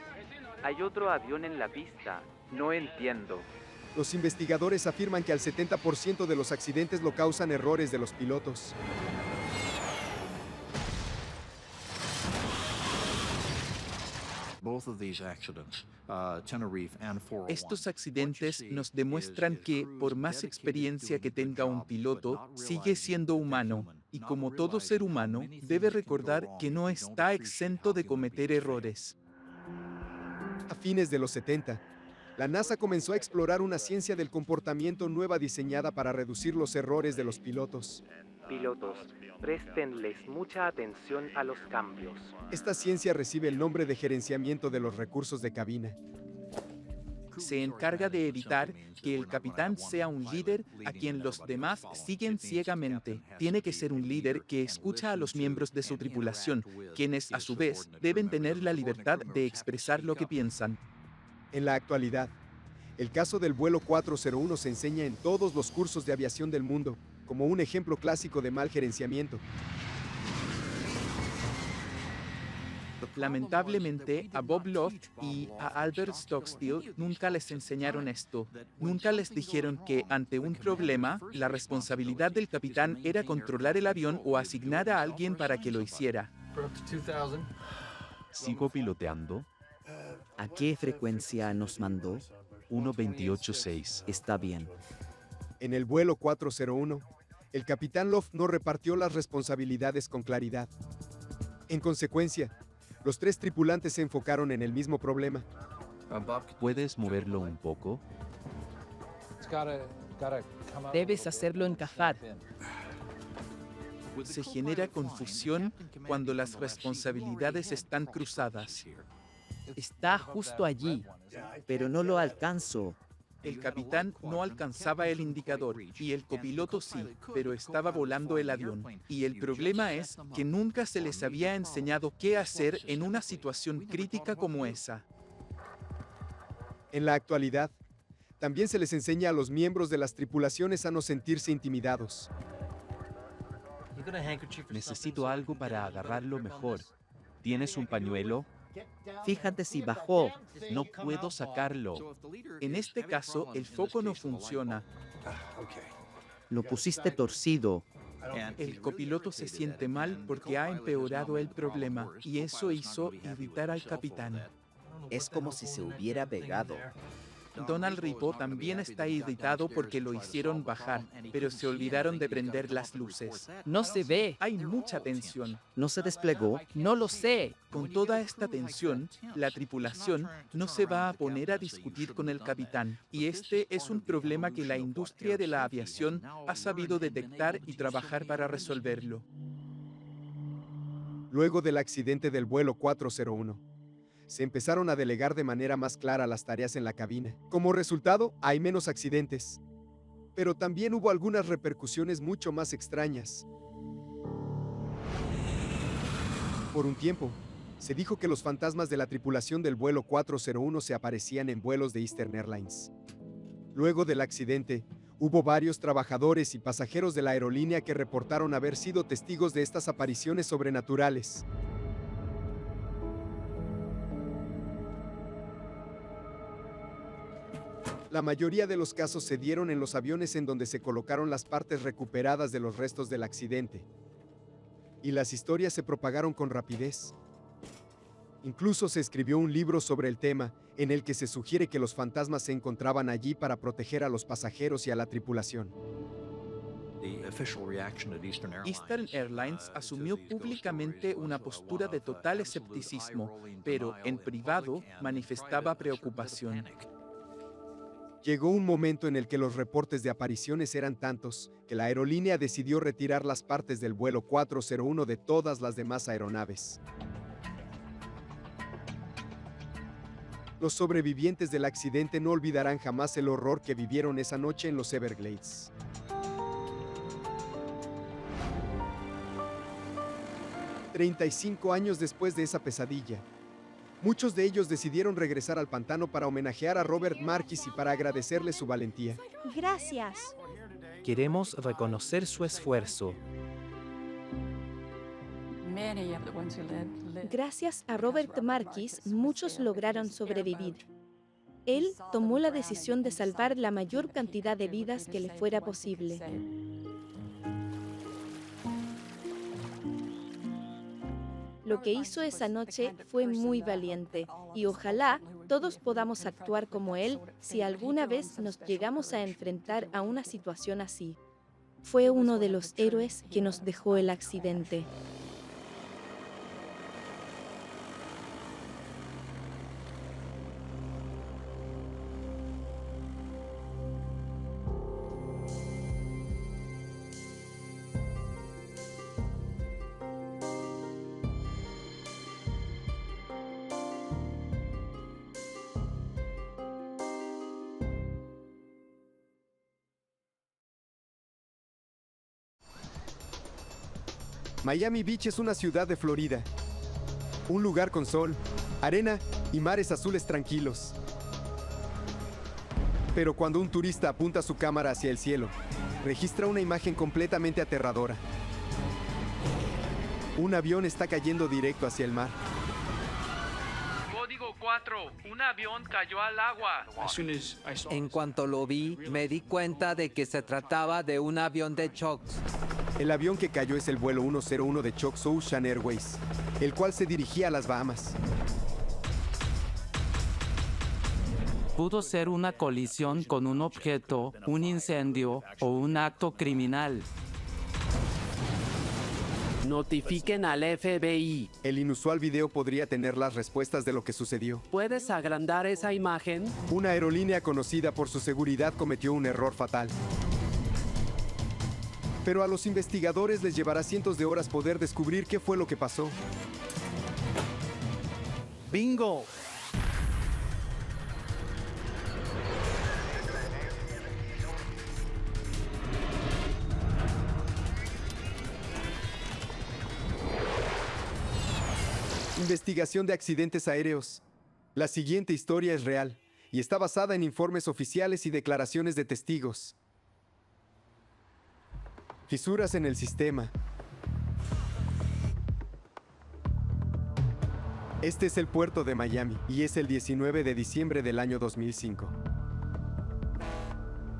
Hay otro avión en la pista. No entiendo. Los investigadores afirman que al 70% de los accidentes lo causan errores de los pilotos. Estos accidentes nos demuestran que, por más experiencia que tenga un piloto, sigue siendo humano, y como todo ser humano, debe recordar que no está exento de cometer errores. A fines de los 70, la NASA comenzó a explorar una ciencia del comportamiento nueva diseñada para reducir los errores de los pilotos. Pilotos, préstenles mucha atención a los cambios. Esta ciencia recibe el nombre de gerenciamiento de los recursos de cabina. se encarga de evitar que el capitán sea un líder a quien los demás siguen ciegamente. Tiene que ser un líder que escucha a los miembros de su tripulación, quienes a su vez deben tener la libertad de expresar lo que piensan. En la actualidad, el caso del vuelo 401 se enseña en todos los cursos de aviación del mundo, como un ejemplo clásico de mal gerenciamiento. Lamentablemente, a Bob Loft y a Albert Stockstill nunca les enseñaron esto. Nunca les dijeron que, ante un problema, la responsabilidad del capitán era controlar el avión o asignar a alguien para que lo hiciera. ¿Sigo piloteando? ¿A qué frecuencia nos mandó? 1.28.6. Está bien. En el vuelo 401, el capitán Loft no repartió las responsabilidades con claridad. En consecuencia, los tres tripulantes se enfocaron en el mismo problema. ¿Puedes moverlo un poco? Debes hacerlo encajar. Se genera confusión cuando las responsabilidades están cruzadas. Está justo allí. Pero no lo alcanzo. El capitán no alcanzaba el indicador y el copiloto sí, pero estaba volando el avión. Y el problema es que nunca se les había enseñado qué hacer en una situación crítica como esa. En la actualidad, también se les enseña a los miembros de las tripulaciones a no sentirse intimidados. Necesito algo para agarrarlo mejor. ¿Tienes un pañuelo? Fíjate si bajó. No puedo sacarlo. En este caso, el foco no funciona. Lo pusiste torcido. El copiloto se siente mal porque ha empeorado el problema y eso hizo irritar al capitán. Es como si se hubiera pegado. Donald Ripo también está irritado porque lo hicieron bajar, pero se olvidaron de prender las luces. No se ve. Hay mucha tensión. ¿No se desplegó? No lo sé. Con toda esta tensión, la tripulación no se va a poner a discutir con el capitán, y este es un problema que la industria de la aviación ha sabido detectar y trabajar para resolverlo. Luego del accidente del vuelo 401, se empezaron a delegar de manera más clara las tareas en la cabina. Como resultado, hay menos accidentes. Pero también hubo algunas repercusiones mucho más extrañas. Por un tiempo, se dijo que los fantasmas de la tripulación del vuelo 401 se aparecían en vuelos de Eastern Airlines. Luego del accidente, hubo varios trabajadores y pasajeros de la aerolínea que reportaron haber sido testigos de estas apariciones sobrenaturales. La mayoría de los casos se dieron en los aviones en donde se colocaron las partes recuperadas de los restos del accidente. Y las historias se propagaron con rapidez. Incluso se escribió un libro sobre el tema, en el que se sugiere que los fantasmas se encontraban allí para proteger a los pasajeros y a la tripulación. Eastern Airlines asumió públicamente una postura de total escepticismo, pero en privado manifestaba preocupación. Llegó un momento en el que los reportes de apariciones eran tantos que la aerolínea decidió retirar las partes del vuelo 401 de todas las demás aeronaves. Los sobrevivientes del accidente no olvidarán jamás el horror que vivieron esa noche en los Everglades. «35 años después de esa pesadilla, muchos de ellos decidieron regresar al pantano para homenajear a Robert Marquis y para agradecerle su valentía. Gracias. Queremos reconocer su esfuerzo. Gracias a Robert Marquis, muchos lograron sobrevivir. Él tomó la decisión de salvar la mayor cantidad de vidas que le fuera posible. Lo que hizo esa noche fue muy valiente, y ojalá todos podamos actuar como él si alguna vez nos llegamos a enfrentar a una situación así. Fue uno de los héroes que nos dejó el accidente. Miami Beach es una ciudad de Florida. Un lugar con sol, arena y mares azules tranquilos. Pero cuando un turista apunta su cámara hacia el cielo, registra una imagen completamente aterradora. Un avión está cayendo directo hacia el mar. Código 4. Un avión cayó al agua. En cuanto lo vi, me di cuenta de que se trataba de un avión de Chocks. El avión que cayó es el vuelo 101 de Chocks Ocean Airways, el cual se dirigía a las Bahamas. Pudo ser una colisión con un objeto, un incendio o un acto criminal. Notifiquen al FBI. El inusual video podría tener las respuestas de lo que sucedió. ¿Puedes agrandar esa imagen? Una aerolínea conocida por su seguridad cometió un error fatal. Pero a los investigadores les llevará cientos de horas poder descubrir qué fue lo que pasó. ¡Bingo! Investigación de accidentes aéreos. La siguiente historia es real y está basada en informes oficiales y declaraciones de testigos. Fisuras en el sistema. Este es el puerto de Miami y es el 19 de diciembre del año 2005.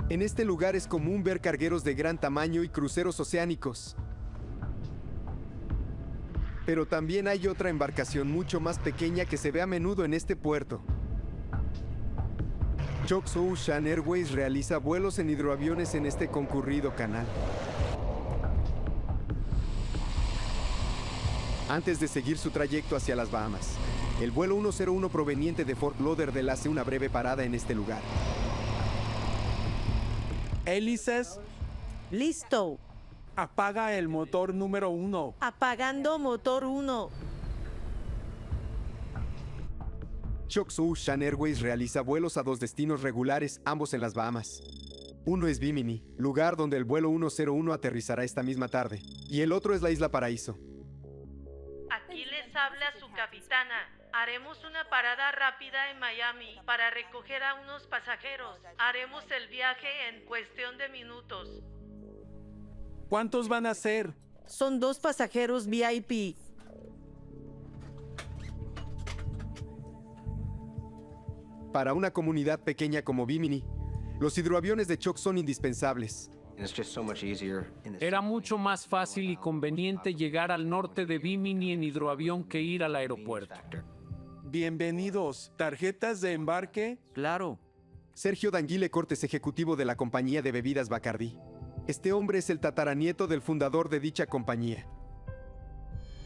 En este lugar es común ver cargueros de gran tamaño y cruceros oceánicos. Pero también hay otra embarcación mucho más pequeña que se ve a menudo en este puerto. Chocks Ocean Airways realiza vuelos en hidroaviones en este concurrido canal. Antes de seguir su trayecto hacia las Bahamas, el vuelo 101 proveniente de Fort Lauderdale hace una breve parada en este lugar. Hélices, Listo. apaga el motor número 1. Apagando motor 1. Chocks Ocean Airways realiza vuelos a 2 destinos regulares, ambos en las Bahamas. Uno es Bimini, lugar donde el vuelo 101 aterrizará esta misma tarde, y el otro es la Isla Paraíso. Aquí les habla su capitana. Haremos una parada rápida en Miami para recoger a unos pasajeros. Haremos el viaje en cuestión de minutos. ¿Cuántos van a ser? Son 2 pasajeros VIP. Para una comunidad pequeña como Bimini, los hidroaviones de Chocks son indispensables. Era mucho más fácil y conveniente llegar al norte de Bimini en hidroavión que ir al aeropuerto. Bienvenidos. ¿Tarjetas de embarque? Claro. Sergio Danguile Cortes, ejecutivo de la compañía de bebidas Bacardí. Este hombre es el tataranieto del fundador de dicha compañía.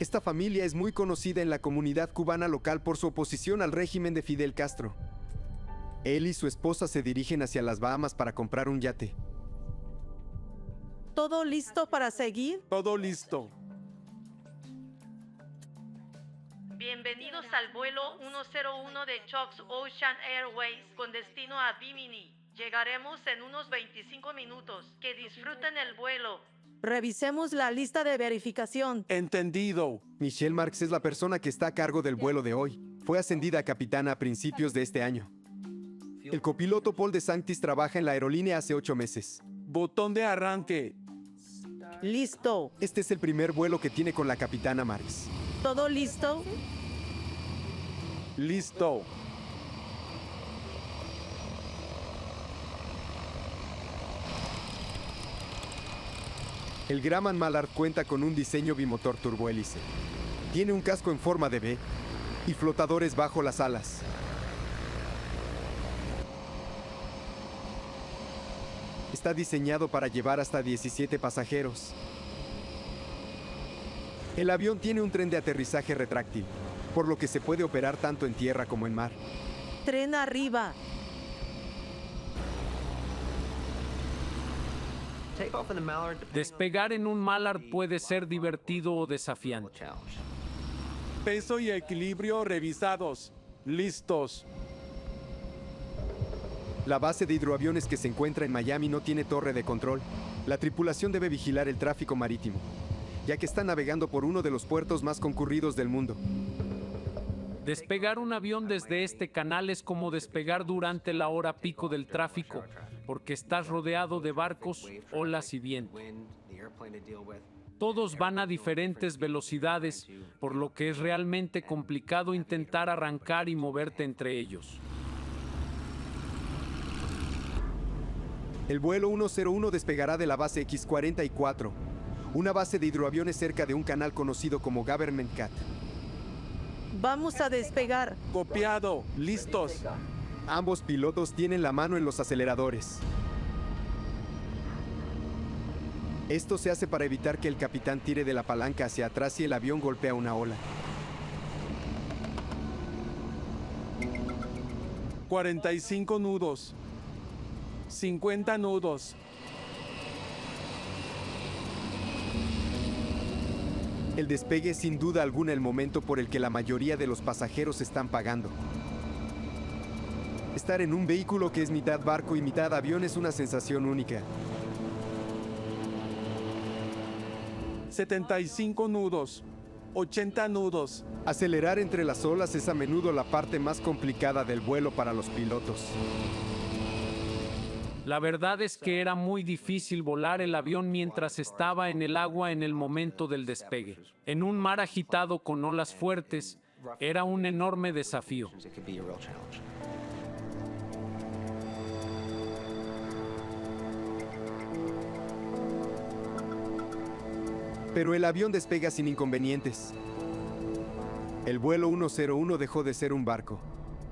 Esta familia es muy conocida en la comunidad cubana local por su oposición al régimen de Fidel Castro. Él y su esposa se dirigen hacia las Bahamas para comprar un yate. ¿Todo listo para seguir? Todo listo. Bienvenidos al vuelo 101 de Chocks Ocean Airways con destino a Bimini. Llegaremos en unos 25 minutos. Que disfruten el vuelo. Revisemos la lista de verificación. Entendido. Michelle Marks es la persona que está a cargo del vuelo de hoy. Fue ascendida a capitana a principios de este año. El copiloto Paul DeSantis trabaja en la aerolínea hace 8 meses. Botón de arranque. Listo. Este es el primer vuelo que tiene con la capitana Marks. ¿Todo listo? Listo. El Grumman Mallard cuenta con un diseño bimotor turbohélice. Tiene un casco en forma de V y flotadores bajo las alas. Está diseñado para llevar hasta 17 pasajeros. El avión tiene un tren de aterrizaje retráctil, por lo que se puede operar tanto en tierra como en mar. Tren arriba. Despegar en un Mallard puede ser divertido o desafiante. Peso y equilibrio revisados. Listos. La base de hidroaviones que se encuentra en Miami no tiene torre de control. La tripulación debe vigilar el tráfico marítimo. ya que está navegando por uno de los puertos más concurridos del mundo. Despegar un avión desde este canal es como despegar durante la hora pico del tráfico, porque estás rodeado de barcos, olas y viento. Todos van a diferentes velocidades, por lo que es realmente complicado intentar arrancar y moverte entre ellos. El vuelo 101 despegará de la base X-44, una base de hidroaviones cerca de un canal conocido como Government Cat. Vamos a despegar. Copiado. Listos. Ambos pilotos tienen la mano en los aceleradores. Esto se hace para evitar que el capitán tire de la palanca hacia atrás y el avión golpea una ola. 45 nudos. 50 nudos. El despegue es sin duda alguna el momento por el que la mayoría de los pasajeros están pagando. Estar en un vehículo que es mitad barco y mitad avión es una sensación única. 75 nudos. 80 nudos. Acelerar entre las olas es a menudo la parte más complicada del vuelo para los pilotos. La verdad es que era muy difícil volar el avión mientras estaba en el agua en el momento del despegue. En un mar agitado con olas fuertes, era un enorme desafío. Pero el avión despega sin inconvenientes. El vuelo 101 dejó de ser un barco.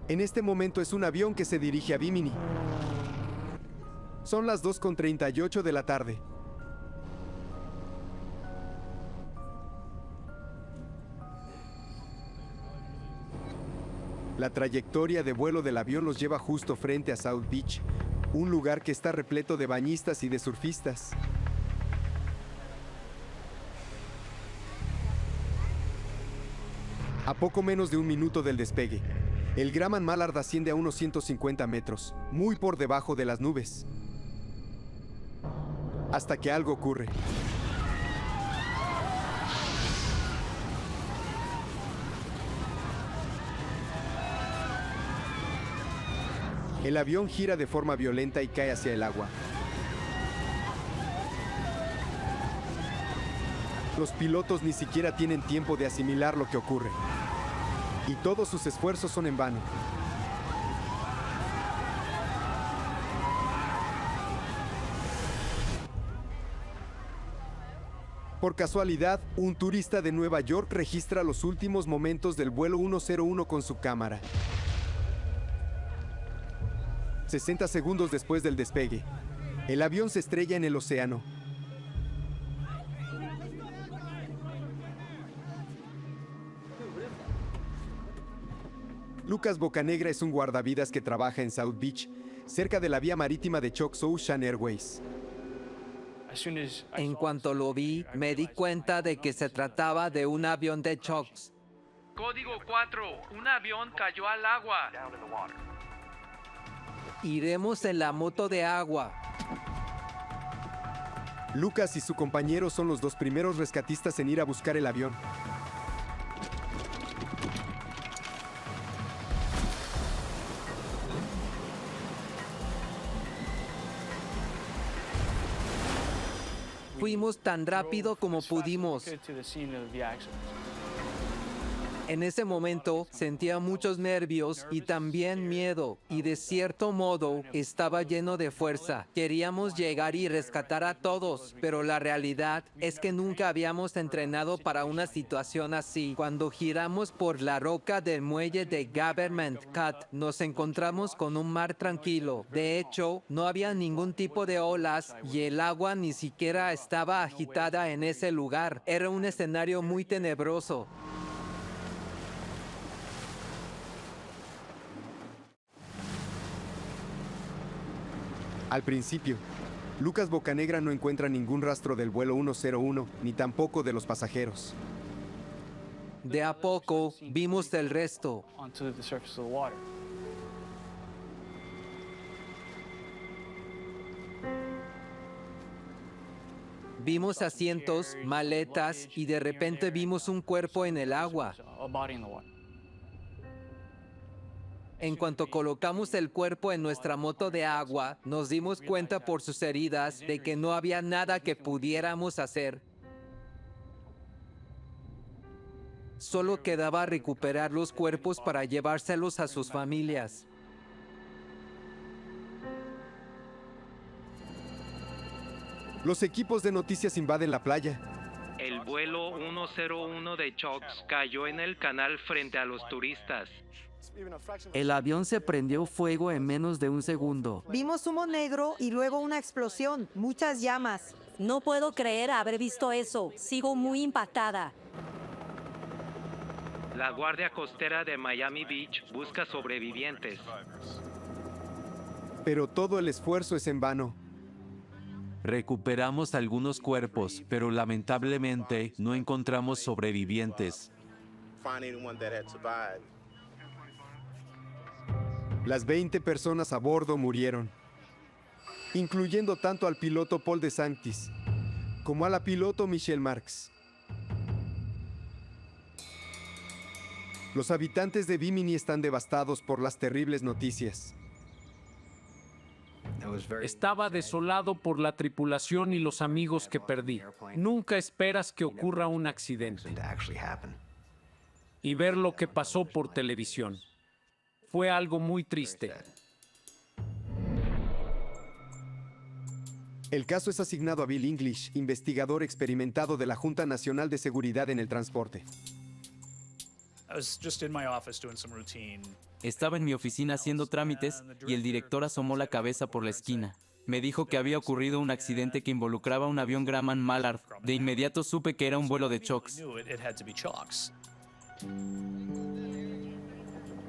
En este momento es un avión que se dirige a Bimini. Son las 2:38 de la tarde. La trayectoria de vuelo del avión los lleva justo frente a South Beach, un lugar que está repleto de bañistas y de surfistas. A poco menos de un minuto del despegue, el Grumman Mallard asciende a unos 150 metros, muy por debajo de las nubes. Hasta que algo ocurre. El avión gira de forma violenta y cae hacia el agua. Los pilotos ni siquiera tienen tiempo de asimilar lo que ocurre. Y todos sus esfuerzos son en vano. Por casualidad, un turista de Nueva York registra los últimos momentos del vuelo 101 con su cámara. 60 segundos después del despegue, el avión se estrella en el océano. Lucas Bocanegra es un guardavidas que trabaja en South Beach, cerca de la vía marítima de Choc's Ocean Airways. En cuanto lo vi, me di cuenta de que se trataba de un avión de Choc's. Código 4, un avión cayó al agua. Iremos en la moto de agua. Lucas y su compañero son los dos primeros rescatistas en ir a buscar el avión. Fuimos tan rápido como pudimos. En ese momento sentía muchos nervios y también miedo, y de cierto modo estaba lleno de fuerza. Queríamos llegar y rescatar a todos, pero la realidad es que nunca habíamos entrenado para una situación así. Cuando giramos por la roca del muelle de Government Cat, nos encontramos con un mar tranquilo. De hecho, no había ningún tipo de olas y el agua ni siquiera estaba agitada en ese lugar. Era un escenario muy tenebroso. Al principio, Lucas Bocanegra no encuentra ningún rastro del vuelo 101, ni tampoco de los pasajeros. De a poco vimos el resto. Vimos asientos, maletas y de repente vimos un cuerpo en el agua. En cuanto colocamos el cuerpo en nuestra moto de agua, nos dimos cuenta por sus heridas de que no había nada que pudiéramos hacer. Solo quedaba recuperar los cuerpos para llevárselos a sus familias. Los equipos de noticias invaden la playa. El vuelo 101 de Chox cayó en el canal frente a los turistas. El avión se prendió fuego en menos de un segundo. Vimos humo negro y luego una explosión, muchas llamas. No puedo creer haber visto eso. Sigo muy impactada. La Guardia Costera de Miami Beach busca sobrevivientes. Pero todo el esfuerzo es en vano. Recuperamos algunos cuerpos, pero lamentablemente no encontramos sobrevivientes. Las 20 personas a bordo murieron, incluyendo tanto al piloto Paul DeSantis como a la piloto Michelle Marks. Los habitantes de Bimini están devastados por las terribles noticias. Estaba desolado por la tripulación y los amigos que perdí. Nunca esperas que ocurra un accidente. Y ver lo que pasó por televisión. Fue algo muy triste. El caso es asignado a Bill English, investigador experimentado de la Junta Nacional de Seguridad en el Transporte. Estaba en mi oficina haciendo trámites y el director asomó la cabeza por la esquina. Me dijo que había ocurrido un accidente que involucraba un avión Grumman Mallard. De inmediato supe que era un vuelo de Chox.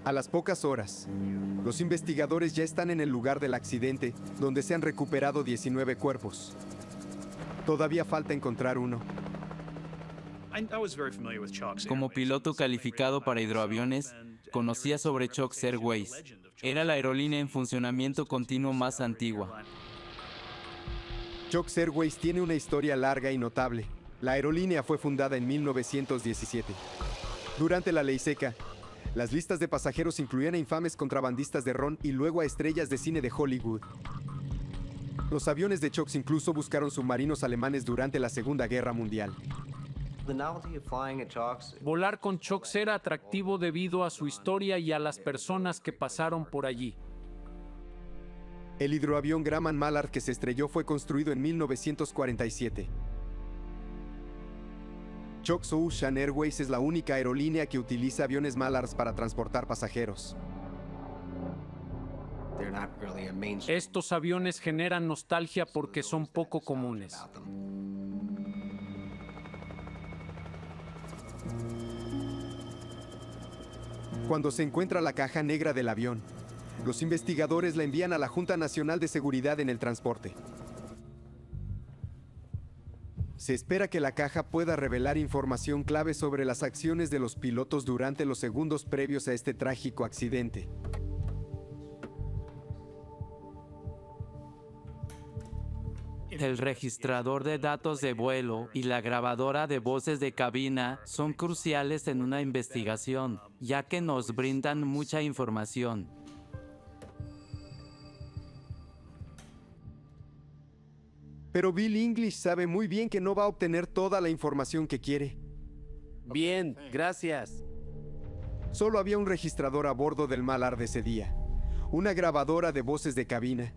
A las pocas horas, los investigadores ya están en el lugar del accidente, donde se han recuperado 19 cuerpos. Todavía falta encontrar uno. Como piloto calificado para hidroaviones, conocía sobre Chox Airways. Era la aerolínea en funcionamiento continuo más antigua. Chox Airways tiene una historia larga y notable. La aerolínea fue fundada en 1917. Durante la ley seca, las listas de pasajeros incluían a infames contrabandistas de ron y luego a estrellas de cine de Hollywood. Los aviones de Chox incluso buscaron submarinos alemanes durante la Segunda Guerra Mundial. Volar con Chox era atractivo debido a su historia y a las personas que pasaron por allí. El hidroavión Grumman Mallard que se estrelló fue construido en 1947. Chox Ocean Airways es la única aerolínea que utiliza aviones Mallards para transportar pasajeros. Estos aviones generan nostalgia porque son poco comunes. Cuando se encuentra la caja negra del avión, los investigadores la envían a la Junta Nacional de Seguridad en el Transporte. Se espera que la caja pueda revelar información clave sobre las acciones de los pilotos durante los segundos previos a este trágico accidente. El registrador de datos de vuelo y la grabadora de voces de cabina son cruciales en una investigación, ya que nos brindan mucha información. Pero Bill English sabe muy bien que no va a obtener toda la información que quiere. Bien, gracias. Solo había un registrador a bordo del Mallard ese día, una grabadora de voces de cabina.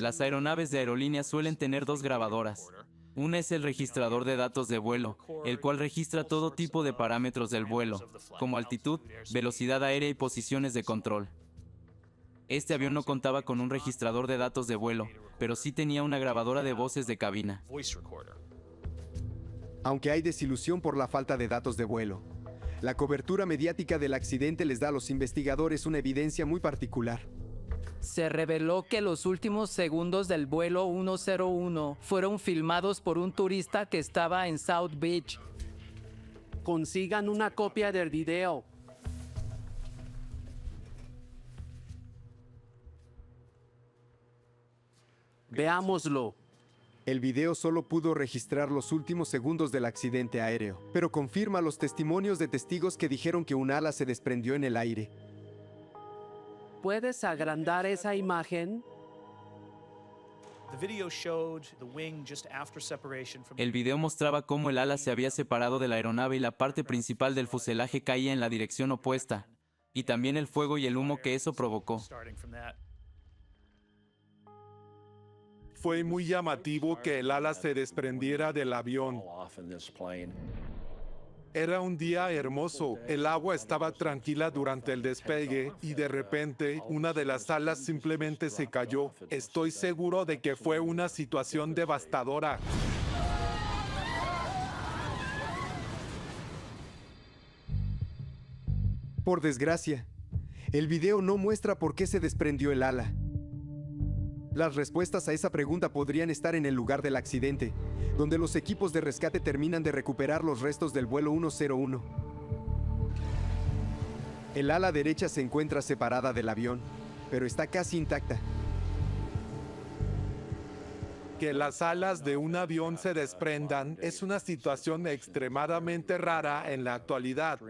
Las aeronaves de aerolínea suelen tener dos grabadoras. Una es el registrador de datos de vuelo, el cual registra todo tipo de parámetros del vuelo, como altitud, velocidad aérea y posiciones de control. Este avión no contaba con un registrador de datos de vuelo, pero sí tenía una grabadora de voces de cabina. Aunque hay desilusión por la falta de datos de vuelo, la cobertura mediática del accidente les da a los investigadores una evidencia muy particular. Se reveló que los últimos segundos del vuelo 101 fueron filmados por un turista que estaba en South Beach. Consigan una copia del video. Veámoslo. El video solo pudo registrar los últimos segundos del accidente aéreo, pero confirma los testimonios de testigos que dijeron que un ala se desprendió en el aire. ¿Puedes agrandar esa imagen? El video mostraba cómo el ala se había separado de la aeronave y la parte principal del fuselaje caía en la dirección opuesta, y también el fuego y el humo que eso provocó. Fue muy llamativo que el ala se desprendiera del avión. Era un día hermoso, el agua estaba tranquila durante el despegue y de repente una de las alas simplemente se cayó. Estoy seguro de que fue una situación devastadora. Por desgracia, el video no muestra por qué se desprendió el ala. Las respuestas a esa pregunta podrían estar en el lugar del accidente, donde los equipos de rescate terminan de recuperar los restos del vuelo 101. El ala derecha se encuentra separada del avión, pero está casi intacta. Que las alas de un avión se desprendan es una situación extremadamente rara en la actualidad.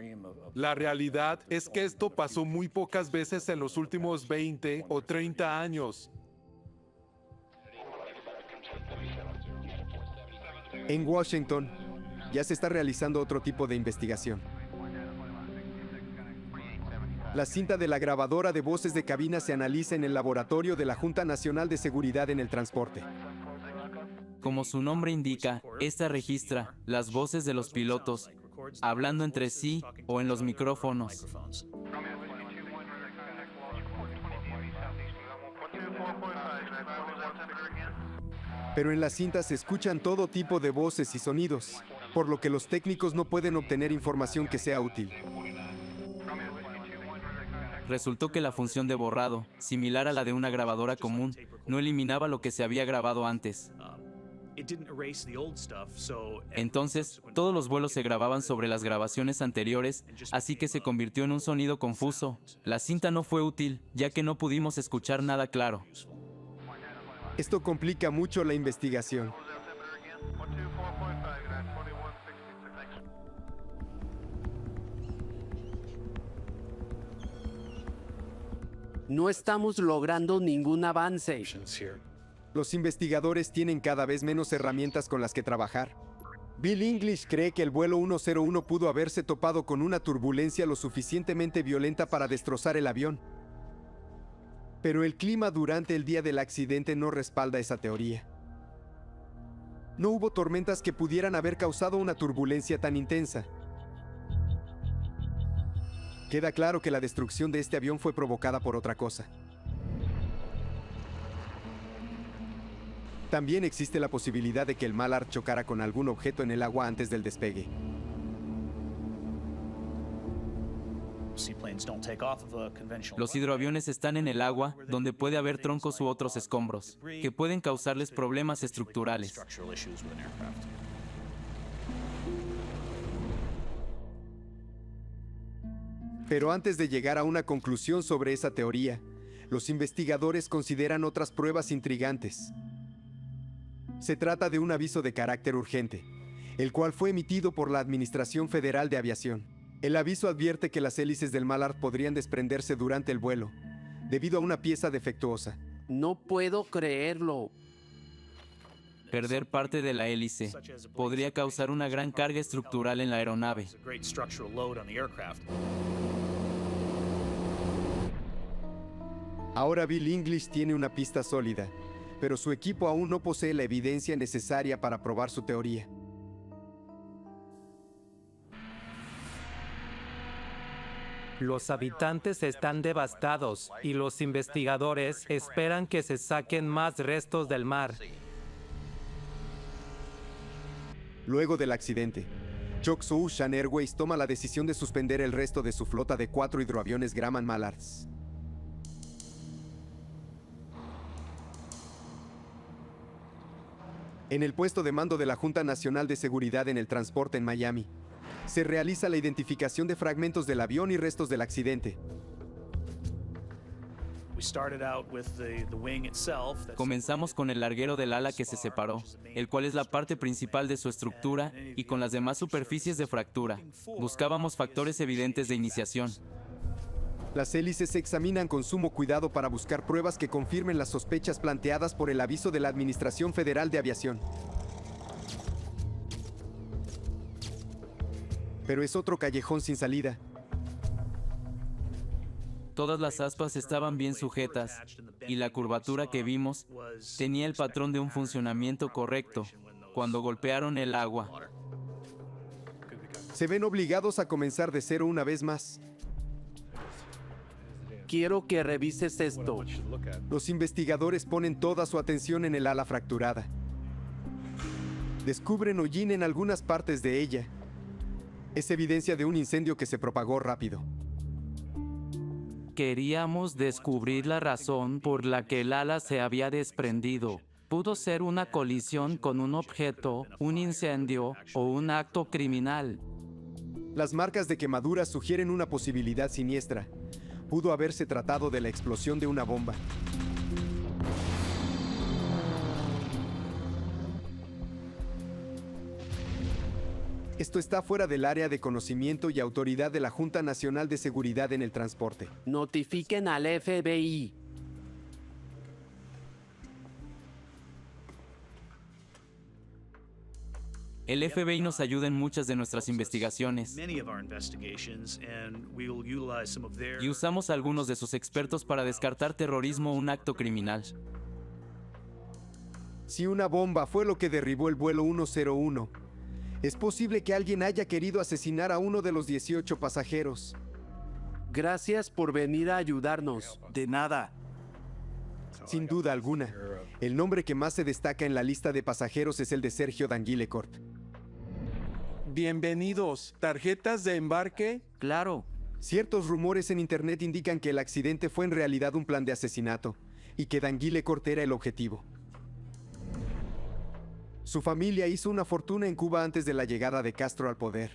La realidad es que esto pasó muy pocas veces en los últimos 20 o 30 años. En Washington, ya se está realizando otro tipo de investigación. La cinta de la grabadora de voces de cabina se analiza en el laboratorio de la Junta Nacional de Seguridad en el Transporte. Como su nombre indica, esta registra las voces de los pilotos, hablando entre sí o en los micrófonos. Pero en la cinta se escuchan todo tipo de voces y sonidos, por lo que los técnicos no pueden obtener información que sea útil. Resultó que la función de borrado, similar a la de una grabadora común, no eliminaba lo que se había grabado antes. Entonces, todos los vuelos se grababan sobre las grabaciones anteriores, así que se convirtió en un sonido confuso. La cinta no fue útil, ya que no pudimos escuchar nada claro. Esto complica mucho la investigación. No estamos logrando ningún avance. Los investigadores tienen cada vez menos herramientas con las que trabajar. Bill English cree que el vuelo 101 pudo haberse topado con una turbulencia lo suficientemente violenta para destrozar el avión. Pero el clima durante el día del accidente no respalda esa teoría. No hubo tormentas que pudieran haber causado una turbulencia tan intensa. Queda claro que la destrucción de este avión fue provocada por otra cosa. También existe la posibilidad de que el Mallard chocara con algún objeto en el agua antes del despegue. Los hidroaviones están en el agua, donde puede haber troncos u otros escombros, que pueden causarles problemas estructurales. Pero antes de llegar a una conclusión sobre esa teoría, los investigadores consideran otras pruebas intrigantes. Se trata de un aviso de carácter urgente, el cual fue emitido por la Administración Federal de Aviación. El aviso advierte que las hélices del Mallard podrían desprenderse durante el vuelo, debido a una pieza defectuosa. No puedo creerlo. Perder parte de la hélice podría causar una gran carga estructural en la aeronave. Ahora Bill English tiene una pista sólida, pero su equipo aún no posee la evidencia necesaria para probar su teoría. Los habitantes están devastados y los investigadores esperan que se saquen más restos del mar. Luego del accidente, Choctaw Ocean Airways toma la decisión de suspender el resto de su flota de 4 hidroaviones Grumman Mallards. En el puesto de mando de la Junta Nacional de Seguridad en el Transporte en Miami, se realiza la identificación de fragmentos del avión y restos del accidente. Comenzamos con el larguero del ala que se separó, el cual es la parte principal de su estructura, y con las demás superficies de fractura. Buscábamos factores evidentes de iniciación. Las hélices se examinan con sumo cuidado para buscar pruebas que confirmen las sospechas planteadas por el aviso de la Administración Federal de Aviación. Pero es otro callejón sin salida. Todas las aspas estaban bien sujetas, y la curvatura que vimos tenía el patrón de un funcionamiento correcto cuando golpearon el agua. Se ven obligados a comenzar de cero una vez más. Quiero que revises esto. Los investigadores ponen toda su atención en el ala fracturada. Descubren hollín en algunas partes de ella. Es evidencia de un incendio que se propagó rápido. Queríamos descubrir la razón por la que el ala se había desprendido. Pudo ser una colisión con un objeto, un incendio o un acto criminal. Las marcas de quemaduras sugieren una posibilidad siniestra. Pudo haberse tratado de la explosión de una bomba. Esto está fuera del área de conocimiento y autoridad de la Junta Nacional de Seguridad en el Transporte. Notifiquen al FBI. El FBI nos ayuda en muchas de nuestras investigaciones y usamos a algunos de sus expertos para descartar terrorismo o un acto criminal. Si una bomba fue lo que derribó el vuelo 101, es posible que alguien haya querido asesinar a uno de los 18 pasajeros. Gracias por venir a ayudarnos. De nada. Sin duda alguna, el nombre que más se destaca en la lista de pasajeros es el de Sergio Danguilecourt. Bienvenidos. ¿Tarjetas de embarque? Claro. Ciertos rumores en internet indican que el accidente fue en realidad un plan de asesinato y que Danguilecourt era el objetivo. Su familia hizo una fortuna en Cuba antes de la llegada de Castro al poder.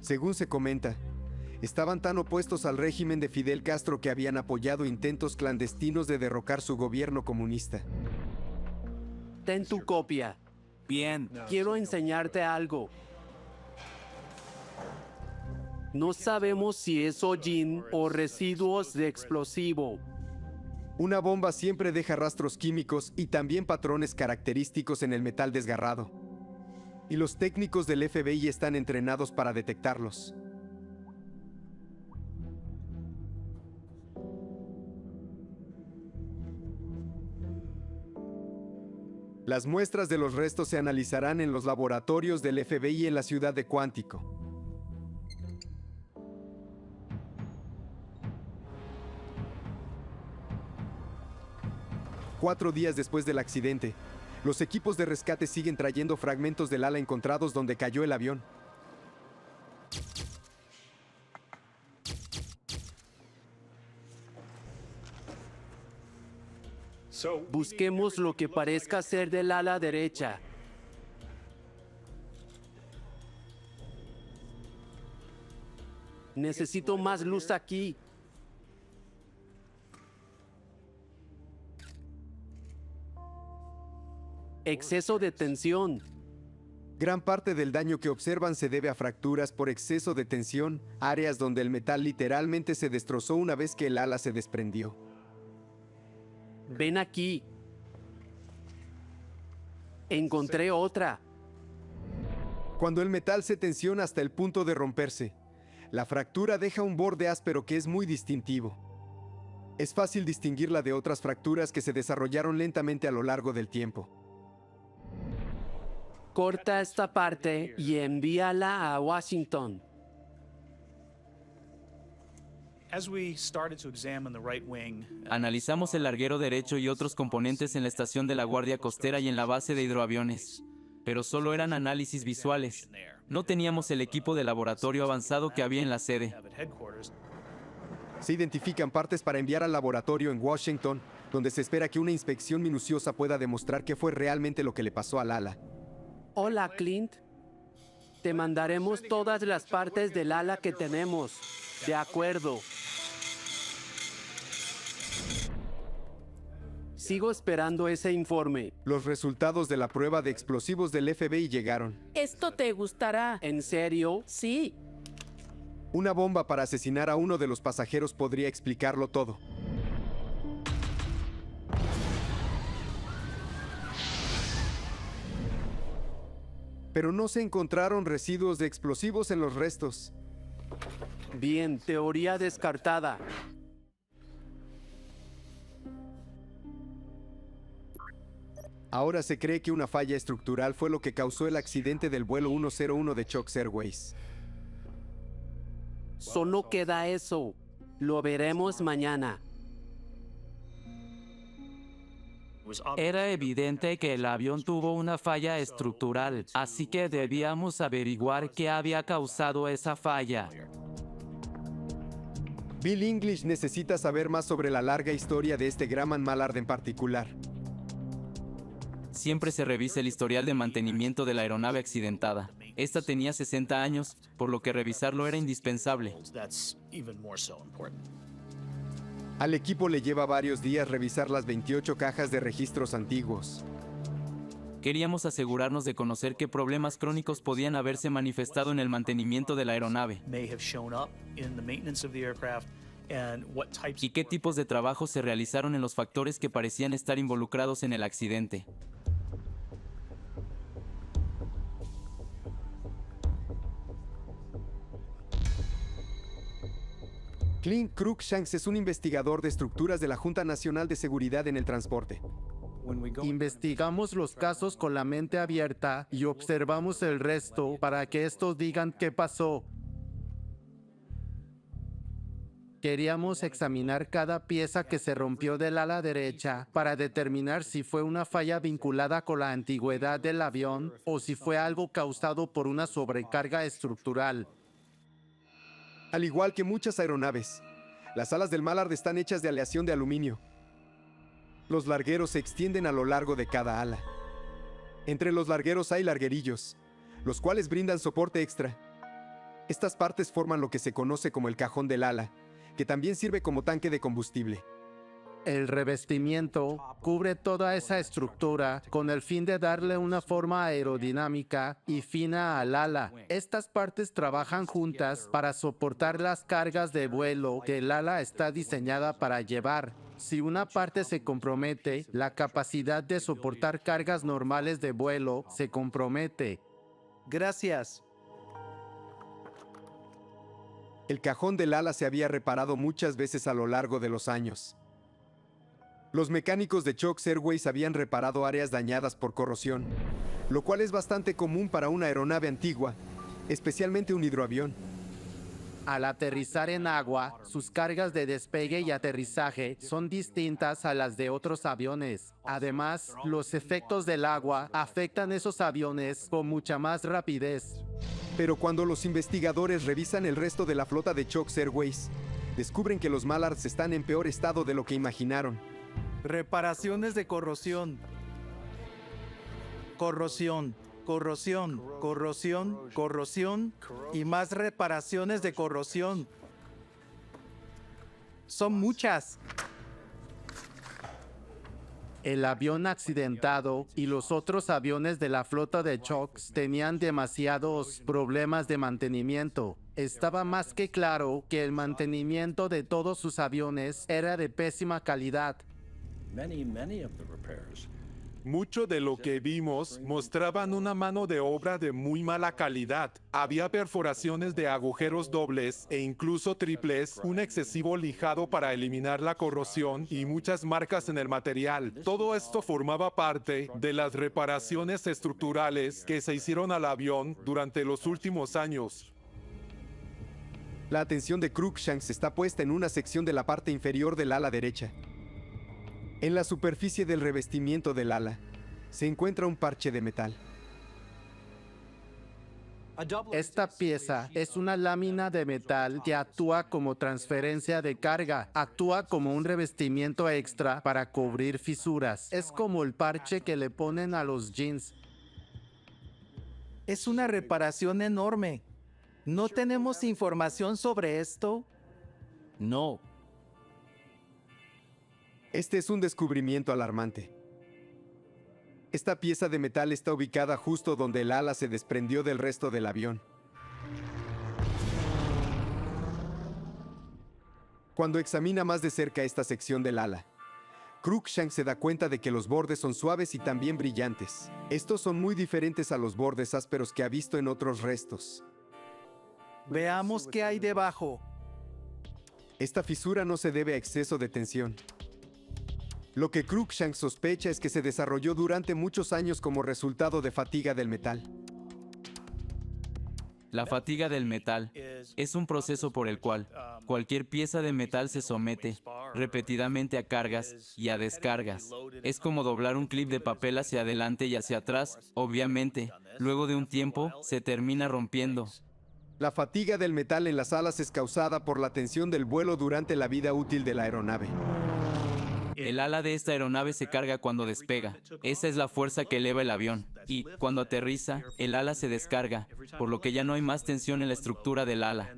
Según se comenta, estaban tan opuestos al régimen de Fidel Castro que habían apoyado intentos clandestinos de derrocar su gobierno comunista. Ten tu copia. Bien. Quiero enseñarte algo. No sabemos si es hollín o residuos de explosivo. Una bomba siempre deja rastros químicos y también patrones característicos en el metal desgarrado. Y los técnicos del FBI están entrenados para detectarlos. Las muestras de los restos se analizarán en los laboratorios del FBI en la ciudad de Quantico. Cuatro días después del accidente, los equipos de rescate siguen trayendo fragmentos del ala encontrados donde cayó el avión. Busquemos lo que parezca ser del ala derecha. Necesito más luz aquí. Exceso de tensión. Gran parte del daño que observan se debe a fracturas por exceso de tensión, áreas donde el metal literalmente se destrozó una vez que el ala se desprendió. Ven aquí. Encontré otra. Cuando el metal se tensiona hasta el punto de romperse, la fractura deja un borde áspero que es muy distintivo. Es fácil distinguirla de otras fracturas que se desarrollaron lentamente a lo largo del tiempo. Corta esta parte y envíala a Washington. Analizamos el larguero derecho y otros componentes en la estación de la Guardia Costera y en la base de hidroaviones, pero solo eran análisis visuales. No teníamos el equipo de laboratorio avanzado que había en la sede. Se identifican partes para enviar al laboratorio en Washington, donde se espera que una inspección minuciosa pueda demostrar qué fue realmente lo que le pasó al ala. Hola, Clint. Te mandaremos todas las partes del ala que tenemos. De acuerdo. Sigo esperando ese informe. Los resultados de la prueba de explosivos del FBI llegaron. Esto te gustará. ¿En serio? Sí. Una bomba para asesinar a uno de los pasajeros podría explicarlo todo. Pero no se encontraron residuos de explosivos en los restos. Bien, teoría descartada. Ahora se cree que una falla estructural fue lo que causó el accidente del vuelo 101 de Chox Airways. Solo queda eso. Lo veremos mañana. Era evidente que el avión tuvo una falla estructural, así que debíamos averiguar qué había causado esa falla. Bill English necesita saber más sobre la larga historia de este Grumman Mallard en particular. Siempre se revisa el historial de mantenimiento de la aeronave accidentada. Esta tenía 60 años, por lo que revisarlo era indispensable. Al equipo le lleva varios días revisar las 28 cajas de registros antiguos. Queríamos asegurarnos de conocer qué problemas crónicos podían haberse manifestado en el mantenimiento de la aeronave y qué tipos de trabajos se realizaron en los factores que parecían estar involucrados en el accidente. Clint Cruikshanks es un investigador de estructuras de la Junta Nacional de Seguridad en el Transporte. Investigamos los casos con la mente abierta y observamos el resto para que estos digan qué pasó. Queríamos examinar cada pieza que se rompió del ala derecha para determinar si fue una falla vinculada con la antigüedad del avión o si fue algo causado por una sobrecarga estructural. Al igual que muchas aeronaves, las alas del Mallard están hechas de aleación de aluminio. Los largueros se extienden a lo largo de cada ala. Entre los largueros hay larguerillos, los cuales brindan soporte extra. Estas partes forman lo que se conoce como el cajón del ala, que también sirve como tanque de combustible. El revestimiento cubre toda esa estructura con el fin de darle una forma aerodinámica y fina al ala. Estas partes trabajan juntas para soportar las cargas de vuelo que el ala está diseñada para llevar. Si una parte se compromete, la capacidad de soportar cargas normales de vuelo se compromete. Gracias. El cajón del ala se había reparado muchas veces a lo largo de los años. Los mecánicos de Chox Airways habían reparado áreas dañadas por corrosión, lo cual es bastante común para una aeronave antigua, especialmente un hidroavión. Al aterrizar en agua, sus cargas de despegue y aterrizaje son distintas a las de otros aviones. Además, los efectos del agua afectan esos aviones con mucha más rapidez. Pero cuando los investigadores revisan el resto de la flota de Chox Airways, descubren que los Mallards están en peor estado de lo que imaginaron. Reparaciones de corrosión. Corrosión, corrosión, corrosión, corrosión y más reparaciones de corrosión. Son muchas. El avión accidentado y los otros aviones de la flota de Chox tenían demasiados problemas de mantenimiento. Estaba más que claro que el mantenimiento de todos sus aviones era de pésima calidad. Mucho de lo que vimos mostraban una mano de obra de muy mala calidad. Había perforaciones de agujeros dobles e incluso triples, un excesivo lijado para eliminar la corrosión y muchas marcas en el material. Todo esto formaba parte de las reparaciones estructurales que se hicieron al avión durante los últimos años. La atención de Cruikshanks está puesta en una sección de la parte inferior del ala derecha. En la superficie del revestimiento del ala se encuentra un parche de metal. Esta pieza es una lámina de metal que actúa como transferencia de carga. Actúa como un revestimiento extra para cubrir fisuras. Es como el parche que le ponen a los jeans. Es una reparación enorme. ¿No tenemos información sobre esto? No. Este es un descubrimiento alarmante. Esta pieza de metal está ubicada justo donde el ala se desprendió del resto del avión. Cuando examina más de cerca esta sección del ala, Cruikshank se da cuenta de que los bordes son suaves y también brillantes. Estos son muy diferentes a los bordes ásperos que ha visto en otros restos. Veamos qué hay debajo. Esta fisura no se debe a exceso de tensión. Lo que Cruikshank sospecha es que se desarrolló durante muchos años como resultado de fatiga del metal. La fatiga del metal es un proceso por el cual cualquier pieza de metal se somete repetidamente a cargas y a descargas. Es como doblar un clip de papel hacia adelante y hacia atrás. Obviamente, luego de un tiempo, se termina rompiendo. La fatiga del metal en las alas es causada por la tensión del vuelo durante la vida útil de la aeronave. El ala de esta aeronave se carga cuando despega. Esa es la fuerza que eleva el avión. Y, cuando aterriza, el ala se descarga, por lo que ya no hay más tensión en la estructura del ala.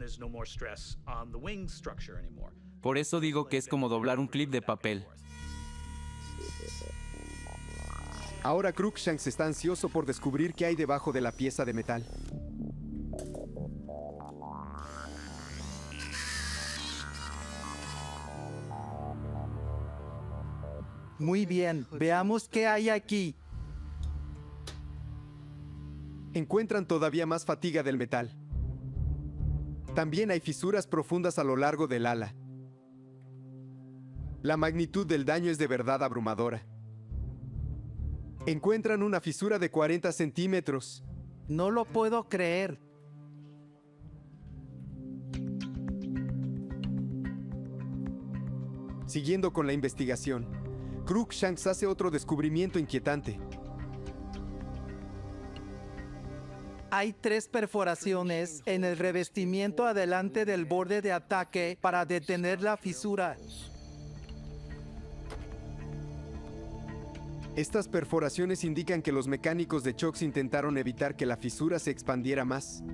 Por eso digo que es como doblar un clip de papel. Ahora Cruikshank está ansioso por descubrir qué hay debajo de la pieza de metal. Muy bien, veamos qué hay aquí. Encuentran todavía más fatiga del metal. También hay fisuras profundas a lo largo del ala. La magnitud del daño es de verdad abrumadora. Encuentran una fisura de 40 centímetros. No lo puedo creer. Siguiendo con la investigación, Cruikshank hace otro descubrimiento inquietante. Hay 3 perforaciones en el revestimiento adelante del borde de ataque para detener la fisura. Estas perforaciones indican que los mecánicos de Chocks intentaron evitar que la fisura se expandiera más.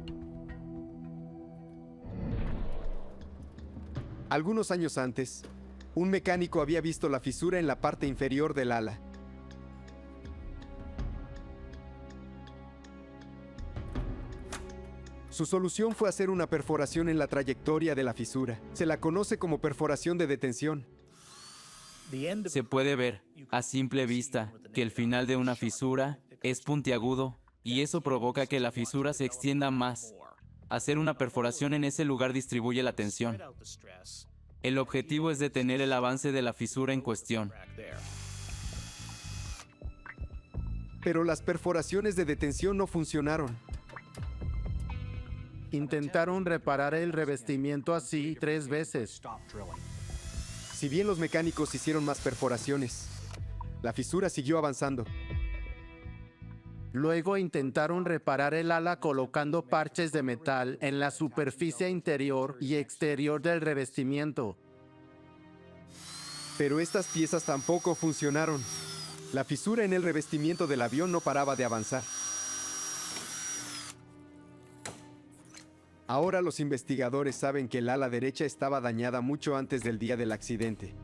Algunos años antes, un mecánico había visto la fisura en la parte inferior del ala. Su solución fue hacer una perforación en la trayectoria de la fisura. Se la conoce como perforación de detención. Se puede ver, a simple vista, que el final de una fisura es puntiagudo, y eso provoca que la fisura se extienda más. Hacer una perforación en ese lugar distribuye la tensión. El objetivo es detener el avance de la fisura en cuestión. Pero las perforaciones de detención no funcionaron. Intentaron reparar el revestimiento así 3 veces. Si bien los mecánicos hicieron más perforaciones, la fisura siguió avanzando. Luego intentaron reparar el ala colocando parches de metal en la superficie interior y exterior del revestimiento. Pero estas piezas tampoco funcionaron. La fisura en el revestimiento del avión no paraba de avanzar. Ahora los investigadores saben que el ala derecha estaba dañada mucho antes del día del accidente.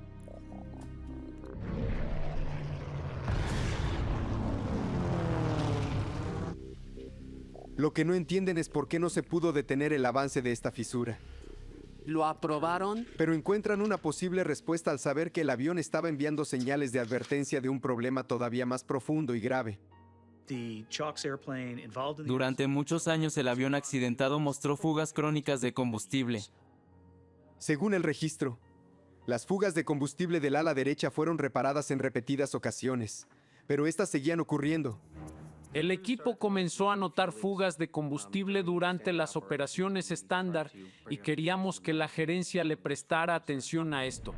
Lo que no entienden es por qué no se pudo detener el avance de esta fisura. ¿Lo aprobaron? Pero encuentran una posible respuesta al saber que el avión estaba enviando señales de advertencia de un problema todavía más profundo y grave. Durante muchos años el avión accidentado mostró fugas crónicas de combustible. Según el registro, las fugas de combustible del ala derecha fueron reparadas en repetidas ocasiones, pero estas seguían ocurriendo. El equipo comenzó a notar fugas de combustible durante las operaciones estándar y queríamos que la gerencia le prestara atención a esto.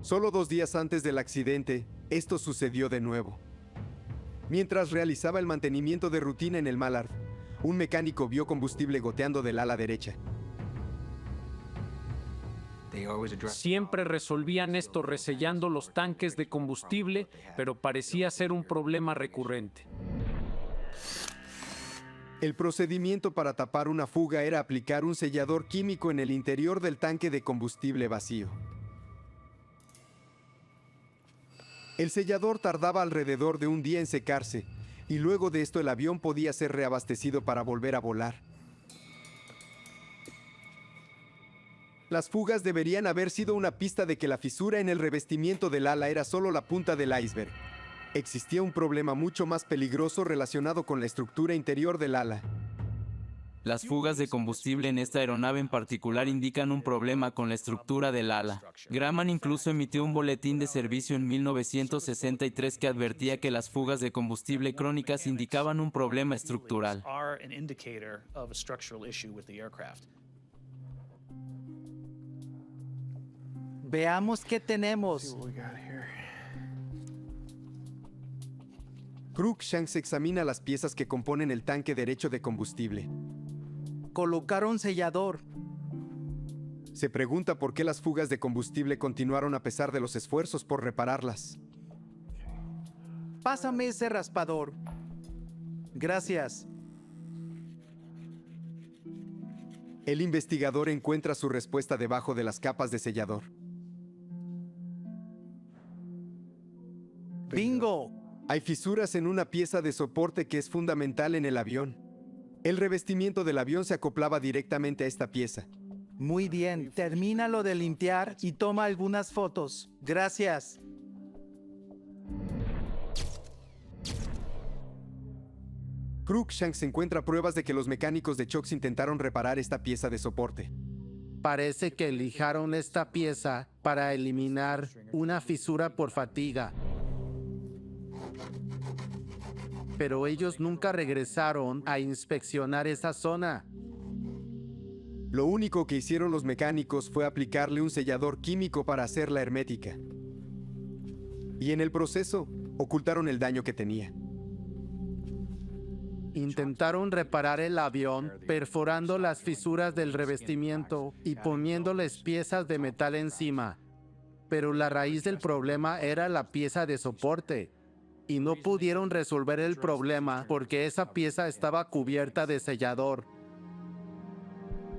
Solo 2 días antes del accidente, esto sucedió de nuevo. Mientras realizaba el mantenimiento de rutina en el Mallard, un mecánico vio combustible goteando del ala derecha. Siempre resolvían esto resellando los tanques de combustible, pero parecía ser un problema recurrente. El procedimiento para tapar una fuga era aplicar un sellador químico en el interior del tanque de combustible vacío. El sellador tardaba alrededor de un día en secarse, y luego de esto el avión podía ser reabastecido para volver a volar. Las fugas deberían haber sido una pista de que la fisura en el revestimiento del ala era solo la punta del iceberg. Existía un problema mucho más peligroso relacionado con la estructura interior del ala. Las fugas de combustible en esta aeronave en particular indican un problema con la estructura del ala. Grumman incluso emitió un boletín de servicio en 1963 que advertía que las fugas de combustible crónicas indicaban un problema estructural. Veamos qué tenemos. Cruikshanks examina las piezas que componen el tanque derecho de combustible. Colocaron sellador. Se pregunta por qué las fugas de combustible continuaron a pesar de los esfuerzos por repararlas. Pásame ese raspador. Gracias. El investigador encuentra su respuesta debajo de las capas de sellador. ¡Bingo! Hay fisuras en una pieza de soporte que es fundamental en el avión. El revestimiento del avión se acoplaba directamente a esta pieza. Muy bien, termínalo de limpiar y toma algunas fotos. Gracias. Cruikshanks encuentra pruebas de que los mecánicos de Chocks intentaron reparar esta pieza de soporte. Parece que lijaron esta pieza para eliminar una fisura por fatiga. Pero ellos nunca regresaron a inspeccionar esa zona. Lo único que hicieron los mecánicos fue aplicarle un sellador químico para hacerla hermética. Y en el proceso, ocultaron el daño que tenía. Intentaron reparar el avión perforando las fisuras del revestimiento y poniéndoles piezas de metal encima. Pero la raíz del problema era la pieza de soporte. Y no pudieron resolver el problema porque esa pieza estaba cubierta de sellador.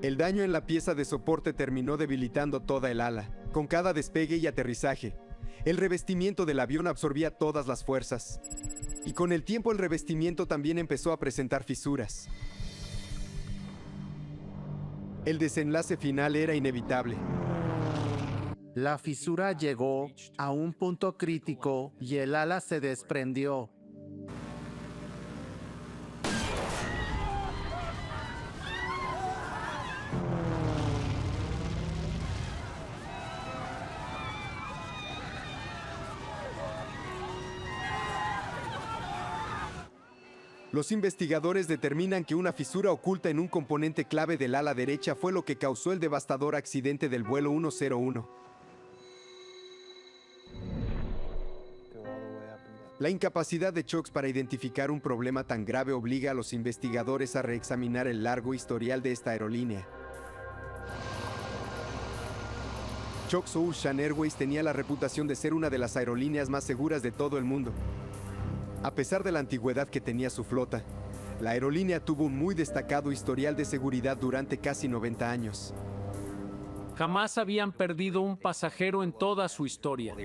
El daño en la pieza de soporte terminó debilitando toda el ala. Con cada despegue y aterrizaje, el revestimiento del avión absorbía todas las fuerzas. Y con el tiempo el revestimiento también empezó a presentar fisuras. El desenlace final era inevitable. La fisura llegó a un punto crítico y el ala se desprendió. Los investigadores determinan que una fisura oculta en un componente clave del ala derecha fue lo que causó el devastador accidente del vuelo 101. La incapacidad de Chocks para identificar un problema tan grave obliga a los investigadores a reexaminar el largo historial de esta aerolínea. Chocks Ocean Airways tenía la reputación de ser una de las aerolíneas más seguras de todo el mundo. A pesar de la antigüedad que tenía su flota, la aerolínea tuvo un muy destacado historial de seguridad durante casi 90 años. Jamás habían perdido un pasajero en toda su historia.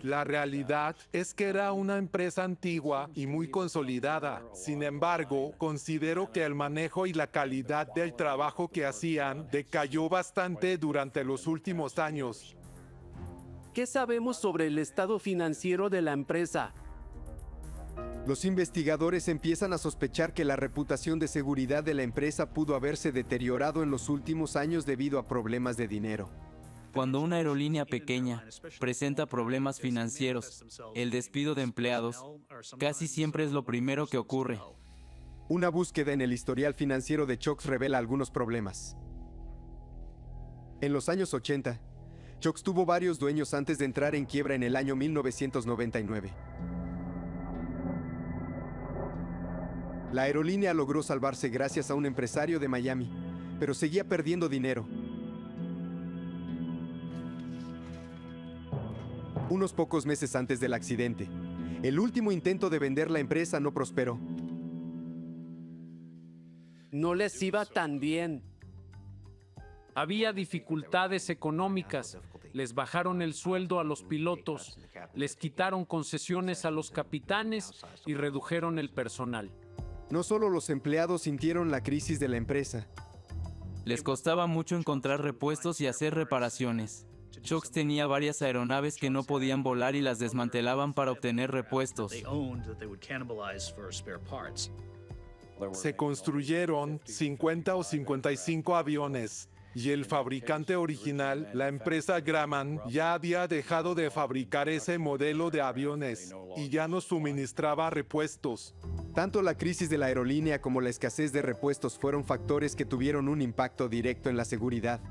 La realidad es que era una empresa antigua y muy consolidada. Sin embargo, considero que el manejo y la calidad del trabajo que hacían decayó bastante durante los últimos años. ¿Qué sabemos sobre el estado financiero de la empresa? Los investigadores empiezan a sospechar que la reputación de seguridad de la empresa pudo haberse deteriorado en los últimos años debido a problemas de dinero. Cuando una aerolínea pequeña presenta problemas financieros, el despido de empleados casi siempre es lo primero que ocurre. Una búsqueda en el historial financiero de Chocks revela algunos problemas. En los años 80, Chocks tuvo varios dueños antes de entrar en quiebra en el año 1999. La aerolínea logró salvarse gracias a un empresario de Miami, pero seguía perdiendo dinero. Unos pocos meses antes del accidente, el último intento de vender la empresa no prosperó. No les iba tan bien. Había dificultades económicas les bajaron el sueldo a los pilotos, les quitaron concesiones a los capitanes y redujeron el personal. No solo los empleados sintieron la crisis de la empresa. Les costaba mucho encontrar repuestos y hacer reparaciones. Chokes tenía varias aeronaves que no podían volar y las desmantelaban para obtener repuestos. Se construyeron 50 o 55 aviones y el fabricante original, la empresa Grumman, ya había dejado de fabricar ese modelo de aviones y ya no suministraba repuestos. Tanto la crisis de la aerolínea como la escasez de repuestos fueron factores que tuvieron un impacto directo en la seguridad.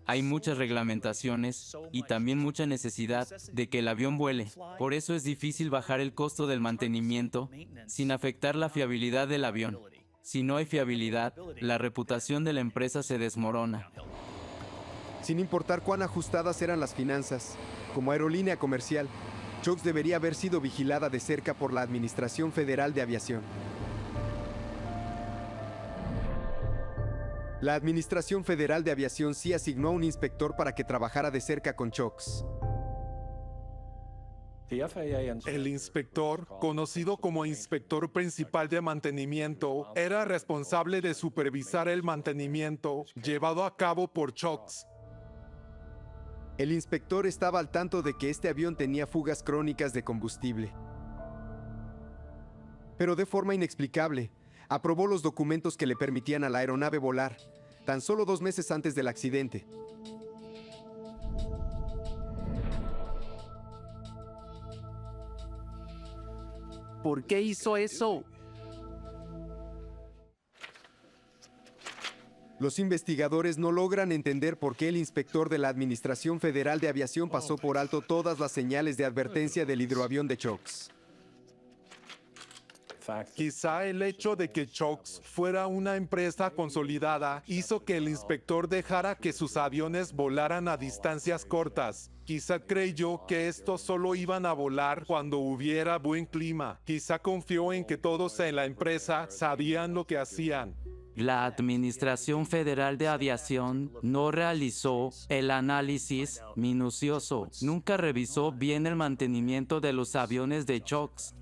Hay muchas reglamentaciones y también mucha necesidad de que el avión vuele. Por eso es difícil bajar el costo del mantenimiento sin afectar la fiabilidad del avión. Si no hay fiabilidad, la reputación de la empresa se desmorona. Sin importar cuán ajustadas eran las finanzas, como aerolínea comercial, Chokes debería haber sido vigilada de cerca por la Administración Federal de Aviación. La Administración Federal de Aviación sí asignó a un inspector para que trabajara de cerca con Chokes. El inspector, conocido como inspector principal de mantenimiento, era responsable de supervisar el mantenimiento llevado a cabo por Chokes. El inspector estaba al tanto de que este avión tenía fugas crónicas de combustible. Pero de forma inexplicable, aprobó los documentos que le permitían a la aeronave volar, tan solo 2 meses antes del accidente. ¿Por qué hizo eso? Los investigadores no logran entender por qué el inspector de la Administración Federal de Aviación pasó por alto todas las señales de advertencia del hidroavión de Chokes. Quizá el hecho de que Chokes fuera una empresa consolidada hizo que el inspector dejara que sus aviones volaran a distancias cortas. Quizá creyó que estos solo iban a volar cuando hubiera buen clima. Quizá confió en que todos en la empresa sabían lo que hacían. La Administración Federal de Aviación no realizó el análisis minucioso. Nunca revisó bien el mantenimiento de los aviones de Chokes.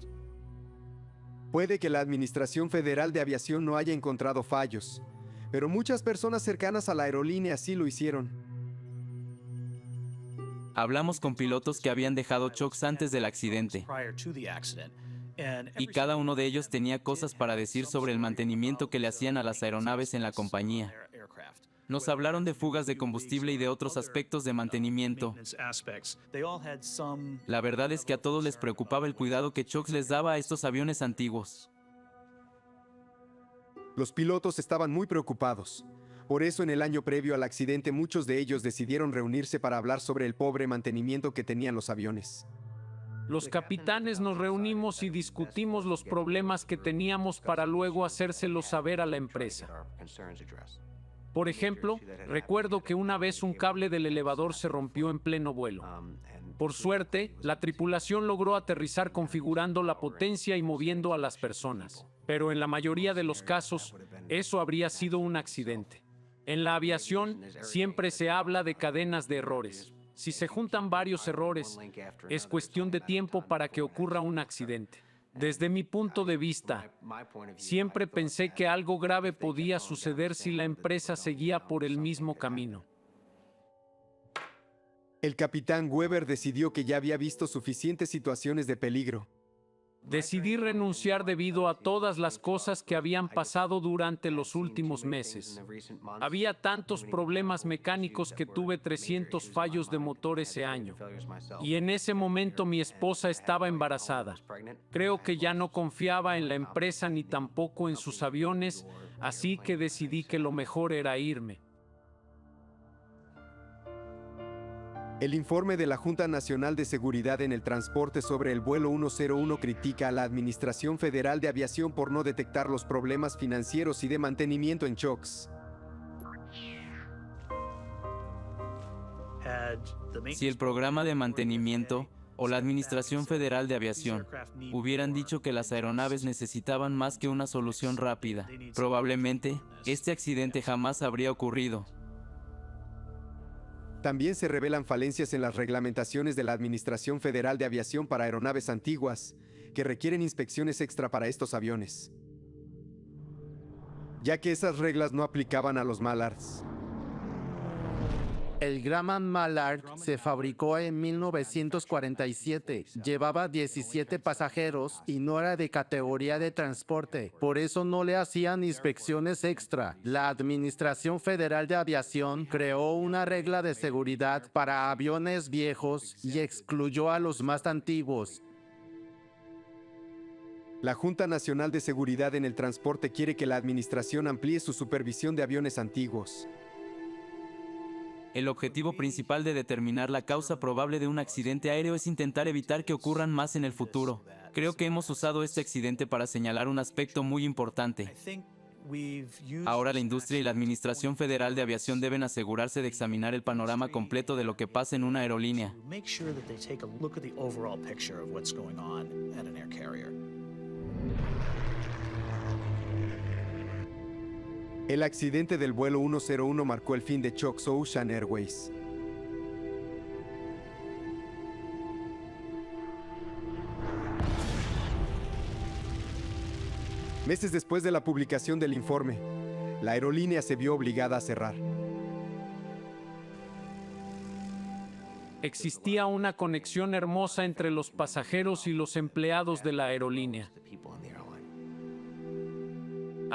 Puede que la Administración Federal de Aviación no haya encontrado fallos, pero muchas personas cercanas a la aerolínea sí lo hicieron. Hablamos con pilotos que habían dejado Chokes antes del accidente. Y cada uno de ellos tenía cosas para decir sobre el mantenimiento que le hacían a las aeronaves en la compañía. Nos hablaron de fugas de combustible y de otros aspectos de mantenimiento. La verdad es que a todos les preocupaba el cuidado que Chokes les daba a estos aviones antiguos. Los pilotos estaban muy preocupados. Por eso en el año previo al accidente muchos de ellos decidieron reunirse para hablar sobre el pobre mantenimiento que tenían los aviones. Los capitanes nos reunimos y discutimos los problemas que teníamos para luego hacérselos saber a la empresa. Por ejemplo, recuerdo que una vez un cable del elevador se rompió en pleno vuelo. Por suerte, la tripulación logró aterrizar configurando la potencia y moviendo a las personas. Pero en la mayoría de los casos, eso habría sido un accidente. En la aviación, siempre se habla de cadenas de errores. Si se juntan varios errores, es cuestión de tiempo para que ocurra un accidente. Desde mi punto de vista, siempre pensé que algo grave podía suceder si la empresa seguía por el mismo camino. El capitán Weber decidió que ya había visto suficientes situaciones de peligro. Decidí renunciar debido a todas las cosas que habían pasado durante los últimos meses. Había tantos problemas mecánicos que tuve 300 fallos de motor ese año. Y en ese momento mi esposa estaba embarazada. Creo que ya no confiaba en la empresa ni tampoco en sus aviones, así que decidí que lo mejor era irme. El informe de la Junta Nacional de Seguridad en el Transporte sobre el vuelo 101 critica a la Administración Federal de Aviación por no detectar los problemas financieros y de mantenimiento en Chokes. Si el programa de mantenimiento o la Administración Federal de Aviación hubieran dicho que las aeronaves necesitaban más que una solución rápida, probablemente este accidente jamás habría ocurrido. También se revelan falencias en las reglamentaciones de la Administración Federal de Aviación para aeronaves antiguas, que requieren inspecciones extra para estos aviones, ya que esas reglas no aplicaban a los Mallards. El Grumman Mallard se fabricó en 1947. Llevaba 17 pasajeros y no era de categoría de transporte. Por eso no le hacían inspecciones extra. La Administración Federal de Aviación creó una regla de seguridad para aviones viejos y excluyó a los más antiguos. La Junta Nacional de Seguridad en el Transporte quiere que la administración amplíe su supervisión de aviones antiguos. El objetivo principal de determinar la causa probable de un accidente aéreo es intentar evitar que ocurran más en el futuro. Creo que hemos usado este accidente para señalar un aspecto muy importante. Ahora la industria y la Administración Federal de Aviación deben asegurarse de examinar el panorama completo de lo que pasa en una aerolínea. El accidente del vuelo 101 marcó el fin de Choctaw Ocean Airways. Meses después de la publicación del informe, la aerolínea se vio obligada a cerrar. Existía una conexión hermosa entre los pasajeros y los empleados de la aerolínea.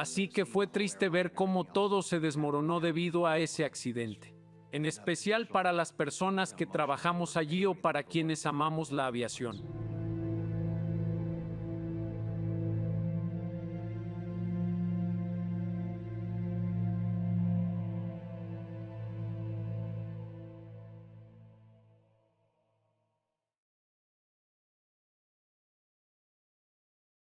Así que fue triste ver cómo todo se desmoronó debido a ese accidente, en especial para las personas que trabajamos allí o para quienes amamos la aviación.